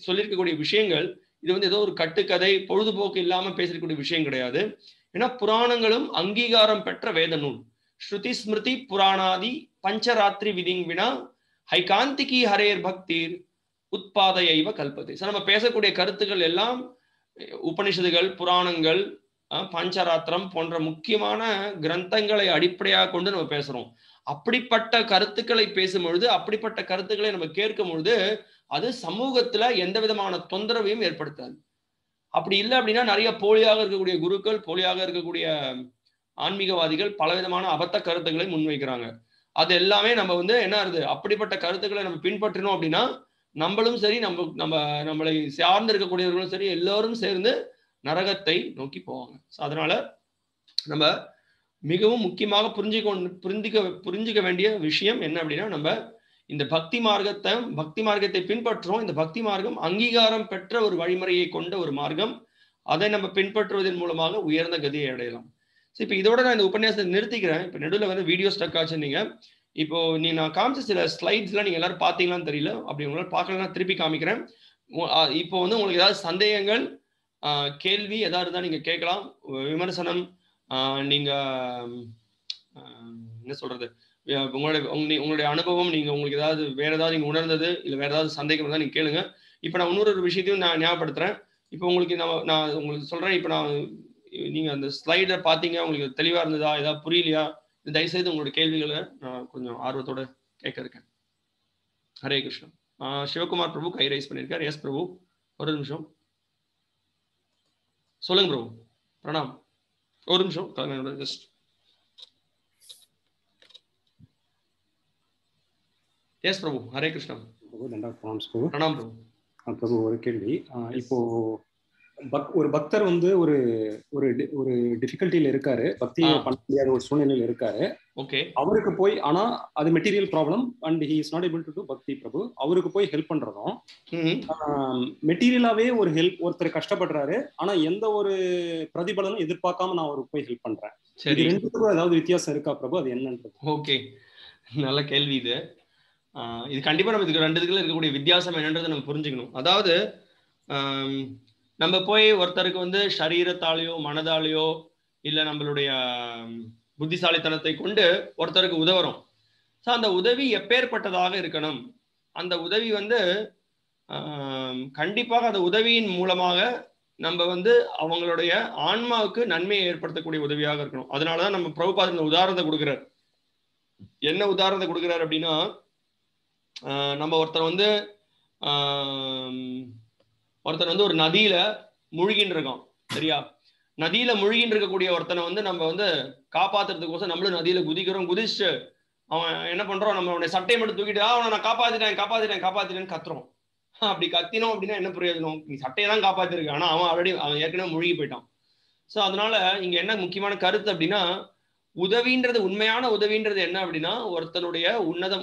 சொல்லியிருக்கக்கூடிய விஷயங்கள் இது வந்து ஏதோ ஒரு கட்டுக்கதை பொழுதுபோக்கு இல்லாம பேசிருக்கக்கூடிய விஷயம் கிடையாது. ஏன்னா புராணங்களும் அங்கீகாரம் பெற்ற வேத நூல். ஸ்ருதி ஸ்மிருதி புராணாதி பஞ்சராத்திரி விதிங்கினா ஹைகாந்திகி ஹரேர் பக்தீர் உத்பாதையைவ கல்பத்தை. நம்ம பேசக்கூடிய கருத்துக்கள் எல்லாம் உபனிஷதுகள், புராணங்கள், பஞ்சராத்திரம் போன்ற முக்கியமான கிரந்தங்களை அடிப்படையாக கொண்டு நம்ம பேசுறோம். அப்படிப்பட்ட கருத்துக்களை பேசும் பொழுது, அப்படிப்பட்ட கருத்துக்களை நம்ம கேட்கும் பொழுது அது சமூகத்துல எந்த விதமான தொந்தரவையும் ஏற்படுத்தாது. அப்படி இல்லை அப்படின்னா நிறைய போலியாக இருக்கக்கூடிய குருக்கள், போலியாக இருக்கக்கூடிய ஆன்மீகவாதிகள் பலவிதமான அபத்த கருத்துக்களை முன்வைக்கிறாங்க. அது எல்லாமே நம்ம வந்து என்ன ஆகுது, அப்படிப்பட்ட கருத்துக்களை நம்ம பின்பற்றினோம் அப்படின்னா நம்மளும் சரி, நம்மளை சார்ந்து இருக்கக்கூடியவர்களும் சரி, எல்லோரும் சேர்ந்து நரகத்தை நோக்கி போவாங்க. அதனால நம்ம மிகவும் முக்கியமாக புரிஞ்சிக்க வேண்டிய விஷயம் என்ன அப்படின்னா, நம்ம இந்த பக்தி மார்க்கத்தை பின்பற்றுறோம். இந்த பக்தி மார்க்கம் அங்கீகாரம் பெற்ற ஒரு வழிமுறையை கொண்ட ஒரு மார்க்கம். அதை நம்ம பின்பற்றுவதன் மூலமாக உயர்ந்த கதியை அடையலாம். இப்ப இதோட நான் இந்த உபன்யாசத்தை நிறுத்திக்கிறேன். இப்ப நடுவில் வந்து வீடியோ ஸ்டக் ஆச்சு. நீங்க இப்போ நான் காமிச்ச சில ஸ்லைட்ஸ்லாம் நீங்க எல்லாரும் பார்த்தீங்களான்னு தெரியல. அப்படி உங்களால் பார்க்கலன்னா திருப்பி காமிக்கிறேன். இப்போ வந்து உங்களுக்கு ஏதாவது சந்தேகங்கள், கேள்வி ஏதாவது இருந்தால் நீங்க கேட்கலாம். விமர்சனம், நீங்க என்ன சொல்றது, உங்களுடைய அனுபவம், உங்களுக்கு ஏதாவது வேற ஏதாவது நீங்க உணர்ந்தது இல்லை வேற ஏதாவது சந்தேகம் இருந்தால் நீங்க கேளுங்க. இப்போ நான் இன்னொரு விஷயத்தையும் நான் ஞாபகப்படுத்துறேன். இப்போ உங்களுக்கு நான் உங்களுக்கு சொல்றேன். இப்போ நீங்க அந்த ஸ்லைடை பார்த்தீங்க, உங்களுக்கு தெளிவா இருந்ததா, ஏதாவது புரியலையா, தயவுசெய்து உங்களுடைய கேள்விகளை நான் கொஞ்சம் ஆர்வத்தோட கேட்க இருக்கேன். ஹரே கிருஷ்ணன். சிவகுமார் பிரபு கை ரைஸ் பண்ணியிருக்கார். எஸ் பிரபு, ஒரு நிமிஷம் சொல்லுங்க பிரபு. பிரணாம். ஒரு நிமிஷம் ஜஸ்ட். எஸ் பிரபு, ஹரே கிருஷ்ணன். பிரணாம் பிரபு. பிரபு, ஒரு கேள்வி. இப்போ ஒரு பக்தர் வந்து ஒரு ஒரு டிஃபிகல்ட்டில இருக்காரு, பக்தியை பண்ண முடியாத ஒரு சூழ்நிலையில இருக்காரு. ஓகே. அவருக்கு போய், ஆனா அது material problem and he is not able to to பக்தி பிரபு. அவருக்கு போய் ஹெல்ப் பண்றதும், மெட்டீரியலாவே ஒரு ஹெல்ப், ஒருத்தர் கஷ்டப்படுறாரு ஆனா எந்த ஒரு பிரதிபலனும் எதிர்பார்க்காம நான் அவருக்கு போய் ஹெல்ப் பண்றேன். இது ரெண்டுத்துக்கும் ஏதாவது வித்தியாசம் இருக்கா பிரபு? அது என்னன்றது. ஓகே, நல்ல கேள்வி இது. இது கண்டிப்பா நம்ம இதுக்கு ரெண்டு இதுல இருக்கக்கூடிய வித்தியாசம் என்னன்றதை நம்ம புரிஞ்சுக்கணும். அதாவது நம்ம போய் ஒருத்தருக்கு வந்து சரீரத்தாலேயோ மனதாலேயோ இல்லை நம்மளுடைய புத்திசாலித்தனத்தை கொண்டு ஒருத்தருக்கு உதவுறோம். ஸோ அந்த உதவி எப்பேற்பட்டதாக இருக்கணும், அந்த உதவி வந்து கண்டிப்பாக அந்த உதவியின் மூலமாக நம்ம வந்து அவங்களுடைய ஆன்மாவுக்கு நன்மையை ஏற்படுத்தக்கூடிய உதவியாக இருக்கணும். அதனாலதான் நம்ம பிரபுபாதர் இந்த உதாரணத்தை கொடுக்குறார். என்ன உதாரணத்தை கொடுக்குறாரு அப்படின்னா, நம்ம ஒருத்தர் வந்து ஒரு நதியில முழுகின்னு இருக்கோம், சரியா? நதியில முழுகின்னு இருக்கக்கூடிய ஒருத்தனை வந்து நம்ம வந்து காப்பாத்துறதுக்கோசம் நம்மளும் நதியில குதிச்சுட்டு அவன் என்ன பண்றோம், நம்மளுடைய சட்டையை மட்டும் தூக்கிட்டு அவனை நான் காப்பாத்திட்டேன்னு கத்துறோம். அப்படி கத்தினோம் அப்படின்னா என்ன பிரயோஜனம்? நீ சட்டையை தான் காப்பாத்திருக்க, ஆனா அவன் ஏற்கனவே முழுகி போயிட்டான். ஸோ அதனால இங்க என்ன முக்கியமான கருத்து அப்படின்னா, உதவின்றது, உண்மையான உதவின்றது என்ன அப்படின்னா, ஒருத்தனுடைய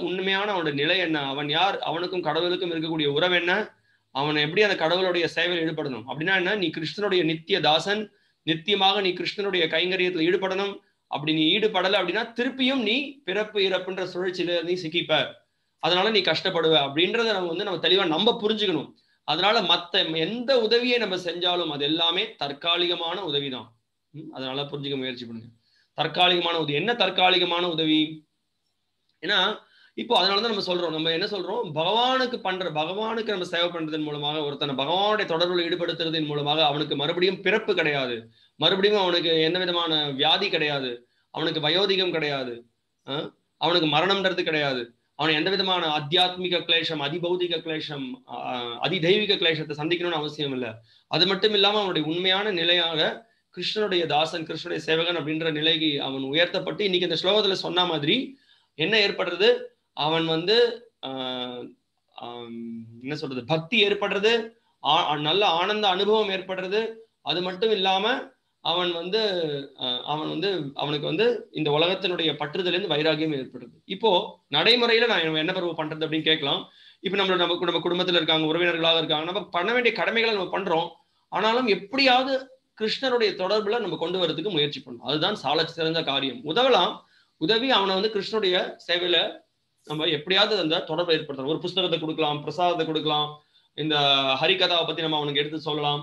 உண்மையான அவனுடைய நிலை என்ன, அவன் யார், அவனுக்கும் கடவுளுக்கும் இருக்கக்கூடிய உறவு என்ன, அவனை எப்படி அந்த கடவுளுடைய சேவையில் ஈடுபடணும் அப்படின்னா என்ன, நீ கிருஷ்ணனுடைய நித்திய தாசன், நித்தியமாக நீ கிருஷ்ணனுடைய கைங்கரியத்தில் ஈடுபடணும். அப்படி நீ ஈடுபடலை அப்படின்னா திருப்பியும் நீ பிறப்பு இறப்புன்ற சுழற்சியில நீ சிக்கிப்ப, அதனால நீ கஷ்டப்படுவ அப்படின்றத நம்ம தெளிவா நம்ம புரிஞ்சுக்கணும். அதனால மத்த எந்த உதவியை நம்ம செஞ்சாலும் அது எல்லாமே தற்காலிகமான உதவிதான். அதனால புரிஞ்சுக்க முயற்சி பண்ணுங்க. தற்காலிகமான உதவி என்ன? தற்காலிகமான உதவி. ஏன்னா இப்போ அதனாலதான் நம்ம சொல்றோம், நம்ம என்ன சொல்றோம், பகவானுக்கு நம்ம சேவை பண்றதன் மூலமாக, ஒருத்தனை பகவானுடைய தொடர்பில் ஈடுபடுத்துறதன் மூலமாக அவனுக்கு மறுபடியும் பிறப்பு கிடையாது, மறுபடியும் அவனுக்கு எந்த விதமான வியாதி கிடையாது, அவனுக்கு வயோதிகம் கிடையாது, அவனுக்கு மரணம்ன்றது கிடையாது, அவன் எந்த விதமான ஆத்தியாத்மிக கிளேஷம், அதிபௌதிக கிளேஷம், அதிதெய்வீக கிளேஷத்தை சந்திக்கணும்னு அவசியம் இல்லை. அது மட்டும் இல்லாம அவனுடைய உண்மையான நிலையாக கிருஷ்ணனுடைய தாசன், கிருஷ்ணனுடைய சேவகன் அப்படின்ற நிலைக்கு அவன் உயர்த்தப்பட்டு, இன்னைக்கு இந்த ஸ்லோகத்துல சொன்ன மாதிரி என்ன ஏற்படுறது, அவன் வந்து என்ன சொல்றது, பக்தி ஏற்படுறது, நல்ல ஆனந்த அனுபவம் ஏற்படுறது. அது மட்டும் இல்லாம அவனுக்கு வந்து இந்த உலகத்தினுடைய பற்றுதலிருந்து வைராகியம் ஏற்படுது. இப்போ நடைமுறையில நான் என்ன பருவம் பண்றது அப்படின்னு கேட்கலாம். இப்ப நம்ம குடும்பத்துல இருக்காங்க, உறவினர்களாக இருக்காங்க, நம்ம பண்ண வேண்டிய கடமைகளை நம்ம பண்றோம். ஆனாலும் எப்படியாவது கிருஷ்ணருடைய தொடர்புல நம்ம கொண்டு வரதுக்கு முயற்சி பண்ணணும். அதுதான் சால சிறந்த காரியம். உதவி அவனை வந்து கிருஷ்ணனுடைய சேவையில நம்ம எப்படியாவது அந்த தொடர்பை ஏற்படுத்தணும். ஒரு புஸ்தகத்தை கொடுக்கலாம், பிரசாதத்தை கொடுக்கலாம், இந்த ஹரிகதாவை பத்தி நம்ம அவனுக்கு எடுத்து சொல்லலாம்.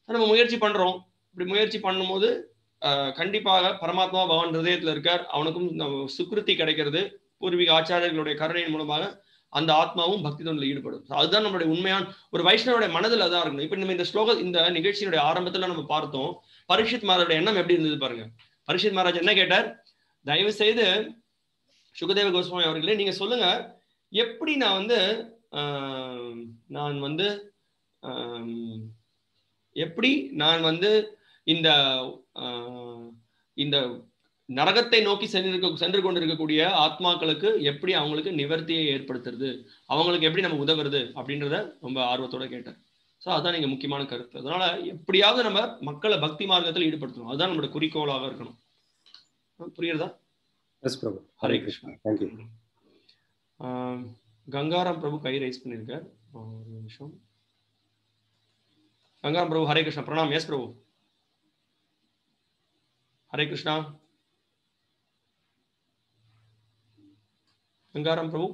நம்ம முயற்சி பண்றோம். இப்படி முயற்சி பண்ணும்போது கண்டிப்பாக பரமாத்மா பகவான் ஹிருதயத்துல இருக்கார். அவனுக்கும் சுக்ருதி கிடைக்கிறது. பூர்வீக ஆச்சாரியர்களுடைய கருணையின் மூலமாக அந்த ஆத்மாவும் பக்தி தொண்டில் ஈடுபடும். அதுதான் நம்மளுடைய உண்மையான ஒரு வைஷ்ணவனுடைய மனதில் அதான் இருக்கணும். இப்ப நம்ம இந்த நிகழ்ச்சியினுடைய ஆரம்பத்துல நம்ம பார்த்தோம், பரீட்சித் மகாராஜோட எண்ணம் எப்படி இருந்தது பாருங்க. பரீட்சித் மகாராஜ் என்ன கேட்டார்? தயவு செய்து சுகதேவ கோஸ்வாமி அவர்களே, நீங்க சொல்லுங்க, எப்படி எப்படி நான் வந்து இந்த நரகத்தை நோக்கி சென்று கொண்டிருக்கக்கூடிய ஆத்மாக்களுக்கு எப்படி அவங்களுக்கு நிவர்த்தியை ஏற்படுத்துறது, அவங்களுக்கு எப்படி நம்ம உதவுறது அப்படின்றத ரொம்ப ஆர்வத்தோட கேட்டார். ஸோ அதுதான் நீங்க முக்கியமான கருத்து. அதனால எப்படியாவது நம்ம மக்களை பக்தி மார்க்கத்தில் ஈடுபடுத்தணும். அதுதான் நம்மளோட குறிக்கோளாக இருக்கணும். புரியுறதா? எஸ் பிரபு. ஹரே கிருஷ்ணா. தேங்க்யூ. கங்காராம் பிரபு கை ரைஸ் பண்ணியிருக்கார். ஒரு நிமிஷம். கங்காராம் பிரபு, ஹரே கிருஷ்ணா. பிரணாம். எஸ் பிரபு. ஹரே கிருஷ்ணா. கங்காராம் பிரபு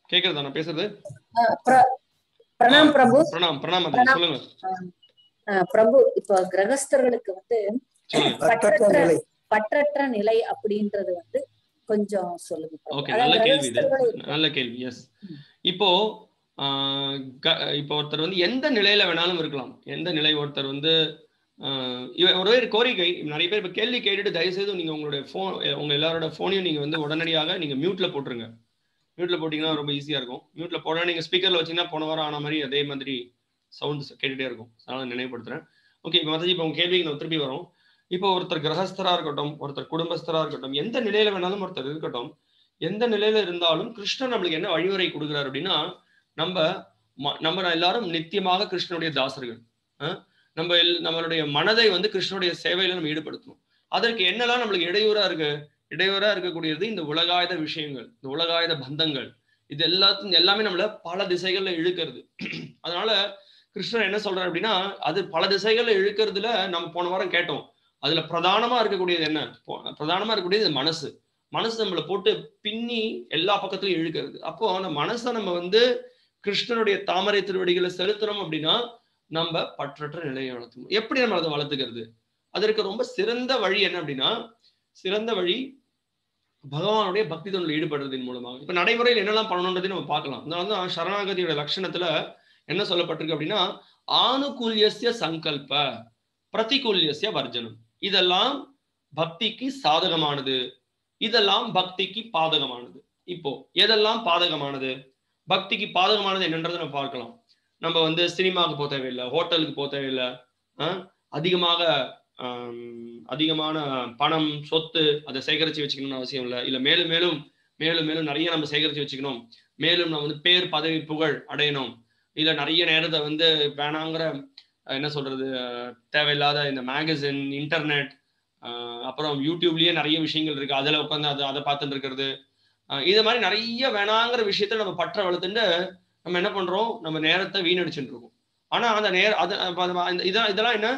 கேக்குறதா நான் பேசுறது? பிரணாம் பிரபு. பிரணாம் பிரணாம். சொல்லுங்க பிரபு. இப்ப கிரகஸ்தர்களுக்கு வந்து பற்றற்ற நிலை அப்படின்றது வந்து கொஞ்சம் சொல்லுங்க. ஓகே, நல்ல கேள்வி இது, நல்ல கேள்வி. எஸ். இப்போ ஒருத்தர் வந்து எந்த நிலையில வேணாலும் இருக்கலாம். எந்த நிலை ஒருத்தர் வந்து ஒரே கோரிக்கை, நிறைய பேர் இப்ப கேள்வி கேட்டுட்டு தயவு செய்து நீங்க உங்களுடைய போன், உங்க எல்லாரோட போனையும் நீங்க வந்து உடனடியாக நீங்க மியூட்ல போட்டுருங்க. மியூட்ல போட்டீங்கன்னா ரொம்ப ஈஸியா இருக்கும். மியூட்ல போட நீங்க ஸ்பீக்கர்ல வச்சீங்கன்னா போன வாரம் ஆன மாதிரி அதே மாதிரி சவுண்ட் கேட்டுட்டே இருக்கும். அதனால நினைவுபடுத்துறேன். ஓகே, இப்போ மற்ற உங்க கேள்விக்கு நம்ம திருப்பி வரோம். இப்போ ஒருத்தர் கிரகஸ்தரா இருக்கட்டும், ஒருத்தர் குடும்பஸ்தரா இருக்கட்டும், எந்த நிலையில வேணாலும் ஒருத்தர் இருக்கட்டும், எந்த நிலையில இருந்தாலும் கிருஷ்ணன் நம்மளுக்கு என்ன வழிமுறை கொடுக்குறாரு அப்படின்னா, நம்ம எல்லாரும் நித்தியமாக கிருஷ்ணனுடைய தாசர்கள். நம்மளுடைய மனதை வந்து கிருஷ்ணனுடைய சேவையில நம்ம ஈடுபடுத்தணும். அதற்கு என்னெல்லாம் நம்மளுக்கு இடையூறா இருக்கக்கூடியது இந்த உலகாயுத விஷயங்கள், இந்த உலகாயுத பந்தங்கள், இது எல்லாமே நம்மள பல திசைகள்ல இழுக்கிறது. அதனால கிருஷ்ணன் என்ன சொல்றாரு அப்படின்னா, அது பல திசைகள்ல இழுக்கிறதுல நம்ம போன வாரம் கேட்டோம். அதுல பிரதானமா இருக்கக்கூடியது என்ன? பிரதானமா இருக்கக்கூடியது மனசு நம்மளை போட்டு பின்னி எல்லா பக்கத்துலயும் இழுக்கிறது. அப்போ அந்த மனசை நம்ம வந்து கிருஷ்ணனுடைய தாமரை திருவடிகளை செலுத்துறோம் அப்படின்னா நம்ம பற்றற்ற நிலையை வளர்த்தணும். எப்படி நம்ம அதை வளர்த்துக்கிறது? அதற்கு ரொம்ப சிறந்த வழி என்ன அப்படின்னா, சிறந்த வழி பகவானுடைய பக்தி தொண்டில் ஈடுபடுறதின் மூலமாக. இப்ப நடைமுறையில் என்னெல்லாம் பண்ணணுன்றதையும் நம்ம பார்க்கலாம். அதனாலதான் சரணாகதியோட லட்சணத்துல என்ன சொல்லப்பட்டிருக்கு அப்படின்னா, ஆனுகூல்யஸ்ய சங்கல்ப பிரதிகூல்யஸ்ய வர்ஜனம். இதெல்லாம் பக்திக்கு சாதகமானது, இதெல்லாம் பக்திக்கு பாதகமானது. இப்போ எதெல்லாம் பாதகமானது, பக்திக்கு பாதகமானது என்னன்றதை நம்ம பார்க்கலாம். நம்ம வந்து சினிமாவுக்கு போக தேவையில்லை, ஹோட்டலுக்கு போக தேவையில்லை, அதிகமான பணம் சொத்து அதை சேகரிச்சு வச்சுக்கணும்னு அவசியம் இல்லை. இல்லை மேலும் மேலும் மேலும் மேலும் நிறைய நம்ம சேகரிச்சு வச்சுக்கணும், மேலும் நம்ம வந்து பேர் பதவி புகழ் அடையணும், இல்லை நிறைய நேரத்தை வந்து வேணாங்கிற என்ன சொல்றது தேவையில்லாத இந்த மேகசின், இன்டர்நெட், அப்புறம் யூடியூப்லயே நிறைய விஷயங்கள் இருக்கு, அதுல உட்காந்து அதை பார்த்துட்டு இருக்கிறது, இது மாதிரி நிறைய வேணாங்கிற விஷயத்த நம்ம பற்ற வளர்த்துட்டு நம்ம என்ன பண்றோம், நம்ம நேரத்தை வீணடிச்சுட்டு இருக்கோம். ஆனா அந்த இதெல்லாம் என்ன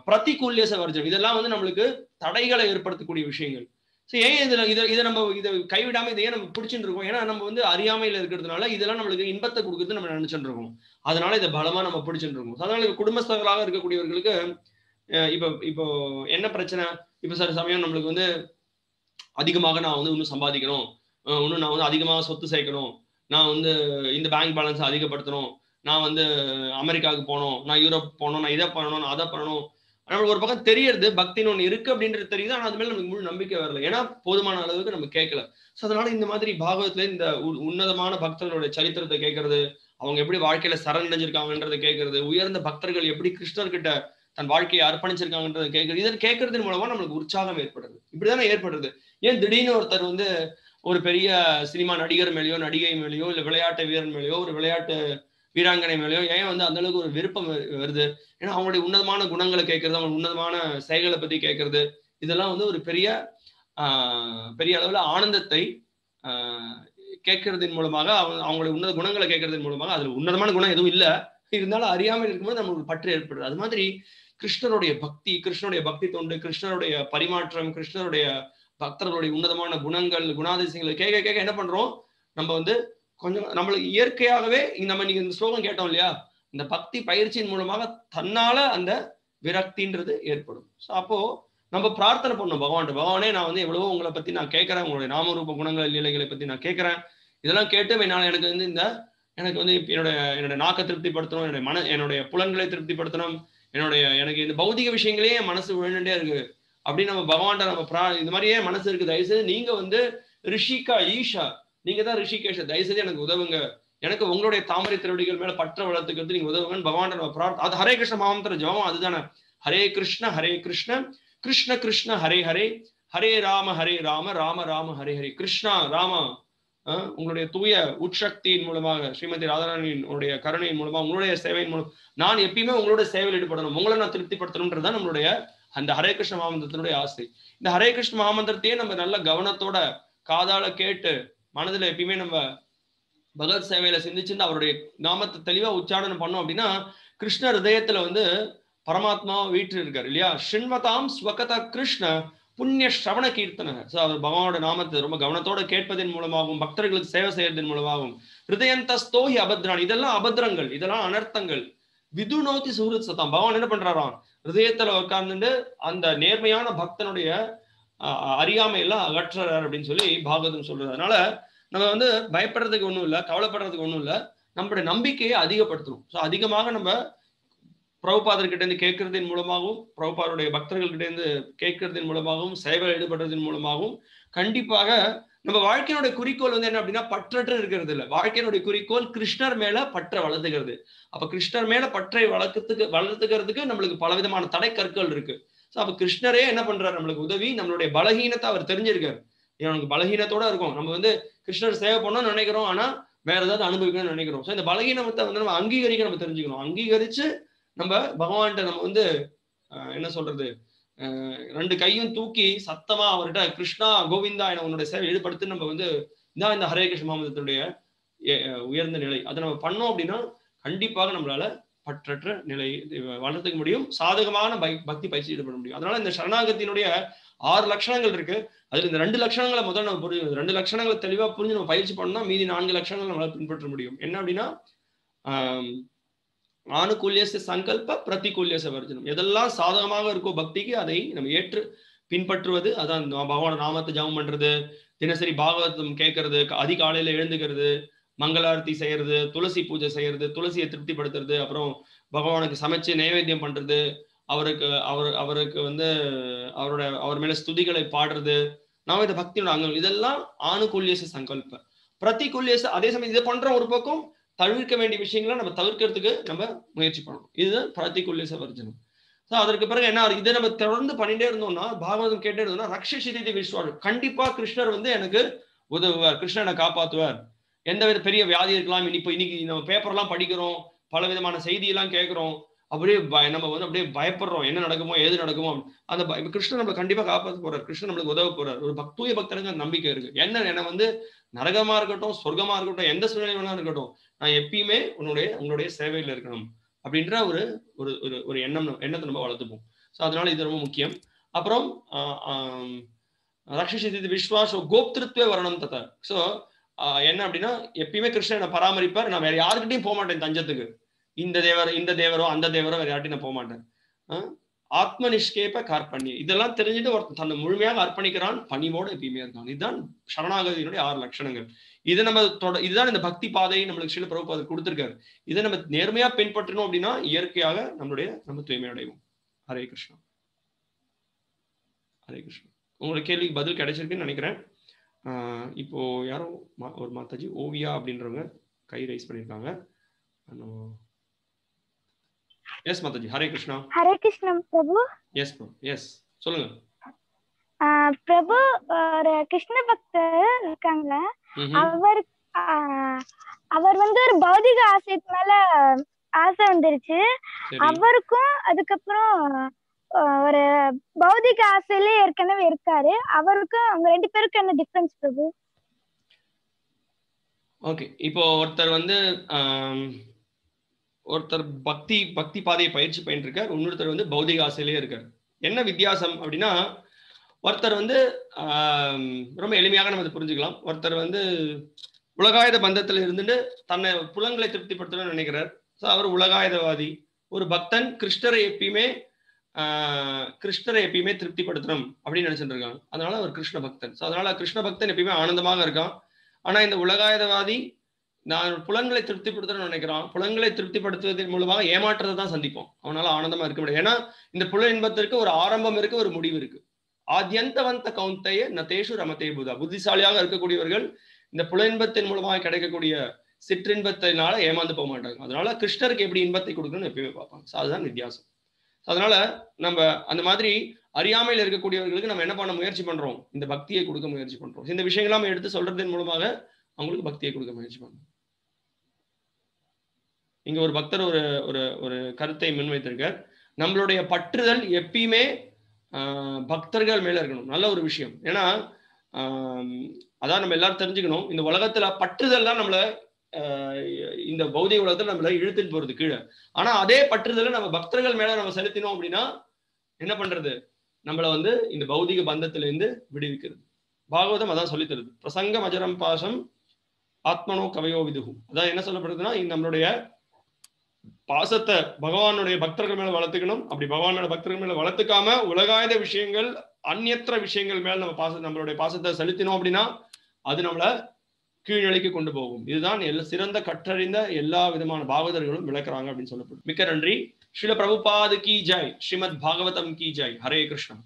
பிரதிகூல்யச வர்ஜனம், இதெல்லாம் வந்து நம்மளுக்கு தடைகளை ஏற்படுத்தக்கூடிய விஷயங்கள். சரி, ஏன் இதை நம்ம கைவிடாம இதையே நம்ம பிடிச்சிட்டு இருக்கோம்? ஏன்னா நம்ம வந்து அறியாமையில இருக்கிறதுனால இதெல்லாம் நம்மளுக்கு இன்பத்தை கொடுக்குறது நம்ம நினைச்சுட்டு இருக்கோம். அதனால இதை பலமா நம்ம பிடிச்சிட்டு இருக்கோம். அதனால குடும்பஸ்தர்களாக இருக்கக்கூடியவர்களுக்கு இப்போ என்ன பிரச்சனை, இப்ப சில சமயம் நம்மளுக்கு வந்து அதிகமாக நான் வந்து இன்னும் சம்பாதிக்கணும், இன்னும் நான் வந்து அதிகமாக சொத்து சேர்க்கணும், நான் வந்து இந்த பேங்க் பேலன்ஸை அதிகப்படுத்தணும், நான் வந்து அமெரிக்காவுக்கு போகணும், நான் யூரோப் போகணும், நான் இதை பண்ணணும், நான் அதை பண்ணணும். நம்மளுக்கு ஒரு பக்கம் தெரியறது பக்தின்னு ஒன்று இருக்கு அப்படின்றது தெரியுது, ஆனால் அது மேல நமக்கு முழு நம்பிக்கை வரல, ஏன்னா போதுமான அளவுக்கு நம்ம கேட்கல. ஸோ அதனால இந்த மாதிரி பாகவத்துல இந்த உன்னதமான பக்தர்களுடைய சரித்திரத்தை கேட்கறது, அவங்க எப்படி வாழ்க்கையில சரணடைஞ்சிருக்காங்கன்றதை கேட்கறது, உயர்ந்த பக்தர்கள் எப்படி கிருஷ்ணர்கிட்ட தன் வாழ்க்கையை அர்ப்பணிச்சிருக்காங்கன்றதை கேட்கறது, இதை கேட்கறதன் மூலமா நம்மளுக்கு உற்சாகம் ஏற்படுறது. இப்படிதானே ஏற்படுறது. ஏன் திடீர்னு ஒருத்தர் வந்து ஒரு பெரிய சினிமா நடிகர் மேலேயோ நடிகை மேலேயோ இல்லை விளையாட்டு வீரன் மேலேயோ ஒரு விளையாட்டு வீராங்கனை மேலேயோ ஏன் வந்து அந்த அளவுக்கு ஒரு விருப்பம் வருது? ஏன்னா அவங்களுடைய உன்னதமான குணங்களை கேட்கறது, அவங்க உன்னதமான செயல்களை பத்தி கேட்கறது, இதெல்லாம் வந்து ஒரு பெரிய அளவுல ஆனந்தத்தை கேட்கறதின் மூலமாக அவங்களுடைய உன்னத குணங்களை கேட்கறதன் மூலமாக அதுல உன்னதமான குணம் எதுவும் இல்லை, இருந்தாலும் அறியாமல் இருக்கும்போது நமக்கு பற்று ஏற்படுது. அது மாதிரி கிருஷ்ணருடைய பக்தி, கிருஷ்ணருடைய பக்தி தொண்டு, கிருஷ்ணருடைய பரிமாற்றம், கிருஷ்ணருடைய பக்தர்களுடைய உன்னதமான குணங்கள், குணாதிசயங்களை கேட்க கேட்க என்ன பண்றோம், நம்ம வந்து கொஞ்சம் நம்மளுக்கு இயற்கையாகவே நம்ம நீங்க இந்த ஸ்லோகம் கேட்டோம் இல்லையா, இந்த பக்தி பயிற்சியின் மூலமாக தன்னால அந்த விரக்தின்றது ஏற்படும். ஸோ அப்போ நம்ம பிரார்த்தனை பண்ணோம் பகவான், பகவானே நான் வந்து எவ்வளவோ உங்களை பத்தி நான் கேட்கறேன், உங்களுடைய நாமரூப குணங்கள் லீலைகளை பத்தி நான் கேட்கறேன், இதெல்லாம் கேட்டு என்னால் எனக்கு வந்து எனக்கு வந்து என்னோட நாக்கை திருப்திப்படுத்தணும், என்னுடைய புலன்களை திருப்திப்படுத்தணும், எனக்கு இந்த பௌதிக விஷயங்களே என் மனசு விழுந்துட்டே இருக்கு அப்படின்னு நம்ம பகவான்கிட்ட நம்ம இந்த மாதிரியே மனசு இருக்கு, தயவுசெய்து நீங்க வந்து ரிஷிகா ஈஷா, நீங்க தான் ரிஷிகேஷ, தயவுசெய்து எனக்கு உதவுங்க, எனக்கு உங்களுடைய தாமரை திருவடிகள் மேல பற்ற வளர்த்துக்கிறது நீங்க உதவுங்கன்னு பகவான்கிட்ட நம்ம பிரார்த்தனை. அது ஹரே கிருஷ்ண மாமந்திர ஜபம் அதுதானே. ஹரே கிருஷ்ண கிருஷ்ண கிருஷ்ண ஹரே ஹரே, ஹரே ராம ராம ராம ஹரே ஹரே. கிருஷ்ணா ராமா, உங்களுடைய தூய உட்சக்தியின் மூலமாக ஸ்ரீமதி ராதாராணியின் உங்களுடைய கருணையின் மூலமா உங்களுடைய சேவையின் மூலம் நான் எப்பயுமே உங்களோட சேவையில் ஈடுபடணும், உங்களை நான் திருப்திப்படுத்தணும்ன்றதுதான் நம்மளுடைய அந்த ஹரே கிருஷ்ண மாமந்திரத்தினுடைய ஆசை. இந்த ஹரே கிருஷ்ண மாமந்திரத்தையே நம்ம நல்ல கவனத்தோட காதால கேட்டு மனதுல எப்பயுமே நம்ம பகவத் சேவையில சிந்திச்சுட்டு அவருடைய நாமத்தை தெளிவா உச்சாரணம் பண்ணோம் அப்படின்னா கிருஷ்ண ஹிருதயத்துல வந்து பரமாத்மா வீட்டு இருக்காரு இல்லையா. ஸ்ரீன்வதாம் ஸ்வகத கிருஷ்ண புண்ணிய ஸ்ரவண கீர்த்தன. ஸோ அவர் பகவானோட நாமத்தை ரொம்ப கவனத்தோட கேட்பதன் மூலமாகவும் பக்தர்களுக்கு சேவை செய்யறதன் மூலமாகவும் ஹிருதயந்தஸ்தோஹி அபத்ரான், இதெல்லாம் அபத்ரங்கள், இதெல்லாம் அனர்த்தங்கள். விதுநோதி சுஹൃத் சதாம், பகவான் என்ன பண்றாராம், ஹிருதயத்துல உட்கார்ந்துட்டு அந்த நேர்மையான பக்தனுடைய அறியாமையெல்லாம் அகற்றுறார் அப்படின்னு சொல்லி பாகவதம் சொல்றது. அதனால நம்ம வந்து பயப்படுறதுக்கு ஒன்றும் இல்லை, கவலைப்படுறதுக்கு ஒன்றும் இல்லை, நம்மளுடைய நம்பிக்கையை அதிகப்படுத்தணும். ஸோ அதிகமாக நம்ம பிரபுபாதர்கிட்ட இருந்து கேட்கறதின் மூலமாகவும் பிரபுபாதருடைய பக்தர்கள்கிட்ட இருந்து கேட்கறதின் மூலமாகவும் சேவையில் ஈடுபடுறதன் மூலமாகவும் கண்டிப்பாக நம்ம வாழ்க்கையினுடைய குறிக்கோள் வந்து என்ன அப்படின்னா பற்றற்று இருக்கிறது இல்லை. வாழ்க்கையினுடைய குறிக்கோள் கிருஷ்ணர் மேல பற்றை வளர்த்துக்கிறது. அப்ப கிருஷ்ணர் மேல பற்றை வளர்த்துக்கிறதுக்கு நம்மளுக்கு பலவிதமான தடை கற்கள் இருக்கு. ஸோ அப்ப கிருஷ்ணரே என்ன பண்றாரு, நம்மளுக்கு உதவி, நம்மளுடைய பலகீனத்தை அவர் தெரிஞ்சிருக்காரு. நமக்கு பலகீனத்தோட இருக்கும், நம்ம வந்து கிருஷ்ணர் சேவை பண்ணணும்னு நினைக்கிறோம், ஆனா வேற ஏதாவது அனுபவிக்கணும்னு நினைக்கிறோம். ஸோ இந்த பலகீனத்தை வந்து நம்ம அங்கீகரிக்க நம்ம தெரிஞ்சுக்கணும். அங்கீகரிச்சு நம்ம பகவான்கிட்ட நம்ம வந்து என்ன சொல்றது, ரெண்டு கையும் தூக்கி சத்தமா அவர்கிட்ட கிருஷ்ணா கோவிந்தா என உன்னுடைய சேவை ஈடுபடுத்தி நம்ம வந்து இதான் இந்த ஹரே கிருஷ்ண மாமந்திரத்துடைய உயர்ந்த நிலை. அதை நம்ம பண்ணோம் அப்படின்னா கண்டிப்பாக நம்மளால பற்றற்ற நிலை வளர்த்துக்க முடியும், சாதகமான பக்தி பயிற்சி ஈடுபட முடியும். அதனால இந்த சரணாகத்தினுடைய 6 லட்சணங்கள் இருக்கு. அதுல இந்த 2 லட்சணங்களை முதல்ல நம்ம புரிஞ்சு 2 லட்சணங்களை தெளிவா புரிஞ்சு நம்ம பயிற்சி பண்ணோம்னா மீதி 4 லட்சணங்கள் நம்மளால பின்பற்ற முடியும். என்ன அப்படின்னா ஆணுகூல்யச சங்கல்ப பிரதிகூல்யச வர்ஜனம். எதெல்லாம் சாதகமாக இருக்கோ பக்திக்கு அதை நம்ம ஏற்று பின்பற்றுவது. அதான் பகவான நாமத்தை ஜபம் பண்றது, தினசரி பாகவதம் கேட்கறது, அதிகாலையில எழுந்துக்கிறது, மங்களாரத்தி செய்யறது, துளசி பூஜை செய்யறது, துளசியை திருப்திப்படுத்துறது, அப்புறம் பகவானுக்கு சமைச்சு நைவேத்தியம் பண்றது, அவருக்கு வந்து அவர் மேல ஸ்துதிகளை பாடுறது, நாம இந்த பக்தியோட அங்கங்கள், இதெல்லாம் ஆணுகூல்யச சங்கல்ப. பிரதிகூல்யச அதே சமயம் இதை பண்ற ஒரு பக்கம் தவிர்க்க வேண்டிய விஷயங்களை நம்ம தவிர்க்கிறதுக்கு நம்ம முயற்சி பண்ணணும். இதுதான் பிரதிகூல்யச வர்ஜனம். ஸோ அதற்கு பிறகு என்ன, இதை நம்ம தொடர்ந்து பண்ணிட்டே இருந்தோம்னா பாகவதம் கேட்டே இருந்தோம்னா ரக்ஷசிதி விஸ்வாசம், கண்டிப்பா கிருஷ்ணர் வந்து எனக்கு உதவுவார், கிருஷ்ணர் என்னை காப்பாற்றுவார். எந்த வித பெரிய வியாதி இருக்கலாம், இன்னைக்கு நம்ம பேப்பர்லாம் படிக்கிறோம், பல விதமான செய்தியெல்லாம் கேட்கிறோம், அப்படியே நம்ம வந்து அப்படியே பயப்படுறோம், என்ன நடக்குமோ ஏது நடக்குமோ. அந்த கிருஷ்ணர் நம்மளை கண்டிப்பா காப்பாற்ற போறார், கிருஷ்ணர் நம்மளுக்கு உதவ போறார். ஒரு தூய பக்தனுக்கு அந்த நம்பிக்கை இருக்கு. என்ன வந்து நரகமா இருக்கட்டும் சொர்க்கமா இருக்கட்டும் எந்த சூழ்நிலை வேணா இருக்கட்டும், நான் எப்பயுமே உங்களுடைய சேவையில இருக்கணும் அப்படின்ற ஒரு எண்ணத்தை நம்ம வளர்த்துப்போம். ஸோ அதனால இது ரொம்ப முக்கியம். அப்புறம் ரக்ஷசிதி விஸ்வாசோ கோப்திருத்வே வரணும் தத்த. ஸோ என்ன அப்படின்னா எப்பயுமே கிருஷ்ணன் என்னை பராமரிப்பார், நான் வேற யாருக்கிட்டையும் போக மாட்டேன் தஞ்சத்துக்கு, இந்த தேவரோ அந்த தேவரோ வேற யார்ட்டையும் நான் போக மாட்டேன். ஆத்ம நிஷ்கேப கார்பண்ய, இதெல்லாம் தெரிஞ்சுட்டு ஒருத்தன் தன்னை முழுமையாக அர்ப்பணிக்கிறான், பணிவோடு எப்பயுமே இருக்கான். இதுதான் சரணாகதியினுடைய 6 லட்சணங்கள். இதை நம்ம இதுதான் இந்த பக்தி பாதை நம்மளுக்கு ஸ்ரீல பிரபுபாதர் கொடுத்திருக்காரு. இதை நம்ம நேர்மையா பின்பற்றணும் அப்படின்னா இயற்கையாக நம்ம தூய்மை அடைவோம். ஹரே கிருஷ்ணா. ஹரே கிருஷ்ணா. உங்களுக்கு கேள்விக்கு பதில் கிடைச்சிருக்குன்னு நினைக்கிறேன். இப்போ யாரோ ஒரு மாதாஜி ஓவியா அப்படின்றவங்க கை ரைஸ் பண்ணியிருக்காங்க. எஸ் மாதாஜி. ஹரே கிருஷ்ணா. ஹரே கிருஷ்ணா பிரபு. Yes bro. எஸ் சொல்லுங்க பிரபு. ஒரு கிருஷ்ண பக்தர் இருக்காங்க, அவர் வந்து ஒரு பௌதிக ஆசைக்கு மேல ஆசை வந்துருச்சு அவருக்கும். அதுக்கப்புறம் ஒரு பௌதிக ஆசையிலே ஏற்கனவே இருக்காரு அவருக்கும். அவங்க 2 பேருக்கும் என்ன டிஃபரன்ஸ் பிரபு? ஓகே, இப்போ ஒருத்தர் பக்தி பாதையை பயிற்சி பண்ணிட்டு இருக்கார், இன்னொருத்தர் வந்து பௌதிக ஆசையிலேயே இருக்கார். என்ன வித்தியாசம் அப்படின்னா, ஒருத்தர் வந்து ரொம்ப எளிமையாக நம்ம அதை புரிஞ்சுக்கலாம். ஒருத்தர் வந்து உலகாயுத பந்தத்துல இருந்துட்டு தன்னை புலங்களை திருப்திப்படுத்தணும்னு நினைக்கிறார். ஸோ அவர் உலகாயுதவாதி. ஒரு பக்தன் கிருஷ்ணரை எப்பயுமே திருப்திப்படுத்தணும் அப்படின்னு நினைச்சிட்டு இருக்காங்க. அதனால அவர் கிருஷ்ண பக்தன். ஸோ அதனால கிருஷ்ண பக்தன் எப்பயுமே ஆனந்தமாக இருக்கான். ஆனா இந்த உலகாயுதவாதி நான் புலன்களை திருப்திப்படுத்தணும்னு நினைக்கிறான். புலன்களை திருப்திப்படுத்துவதன் மூலமாக ஏமாற்றத்தை தான் சந்திப்போம். அவனால ஆனந்தமா இருக்க முடியாது. ஏன்னா இந்த புல இன்பத்திற்கு ஒரு ஆரம்பம் இருக்கு, ஒரு முடிவு இருக்கு. ஆத்யந்தவந்த கௌந்தைய நதேஷு ரமதே புதா. புத்திசாலியாக இருக்கக்கூடியவர்கள் இந்த புல இன்பத்தின் மூலமாக கிடைக்கக்கூடிய சிற்றின்பத்தினால ஏமாந்து போக மாட்டாங்க. அதனால கிருஷ்ணருக்கு எப்படி இன்பத்தை கொடுக்கணும்னு எப்பயுமே பார்ப்பாங்க. ஸோ அதுதான் வித்தியாசம். அதனால நம்ம அந்த மாதிரி அறியாமையில் இருக்கக்கூடியவர்களுக்கு நம்ம என்ன பண்ண முயற்சி பண்றோம்? இந்த பக்தியை கொடுக்க முயற்சி பண்றோம். இந்த விஷயங்கள்லாம் எடுத்து சொல்றதன் மூலமாக அவங்களுக்கு பக்தியை கொடுக்க முயற்சி பண்றோம். இங்க ஒரு பக்தர் ஒரு கருத்தை முன்வைத்திருக்கார். நம்மளுடைய பற்றுதல் எப்பயுமே பக்தர்கள் மேல இருக்கணும். நல்ல ஒரு விஷயம். ஏன்னா அதான் நம்ம எல்லாரும் தெரிஞ்சுக்கணும், இந்த உலகத்துல பற்றுதல் தான் நம்மள இந்த பௌதிக உலகத்துல நம்மள இழுத்துட்டு போறது கீழே. ஆனா அதே பற்றுதலை நம்ம பக்தர்கள் மேல நம்ம செலுத்தினோம் அப்படின்னா என்ன பண்றது? நம்மள வந்து இந்த பௌதிக பந்தத்துல இருந்து விடுவிக்கிறது. பாகவதம் அதான் சொல்லி தருது. பிரசங்கம் அஜரம் பாசம் ஆத்மனோ கவையோ விதுகும். அதான் என்ன சொல்லப்படுதுன்னா, நம்மளுடைய பாசத்தை பகவானுடைய பக்தர்கள் மேல வளர்த்துக்கணும். அப்படி பகவான் மேல பக்தர்கள் மேல வளர்த்துக்காம உலகாயுத விஷயங்கள், அந்நியற்ற விஷயங்கள் மேல நம்மளுடைய பாசத்தை செலுத்தினோம் அப்படின்னா அது நம்மள கீழ்நிலைக்கு கொண்டு போகும். இதுதான் சிறந்த கற்றறிந்த எல்லா விதமான பாகவதர்களும் விளக்குறாங்க அப்படின்னு சொல்லப்படும். மிக்க நன்றி. ஸ்ரீல பிரபுபாது கி ஜெய். ஸ்ரீமத் பாகவதம் கி ஜெய். ஹரே கிருஷ்ணா.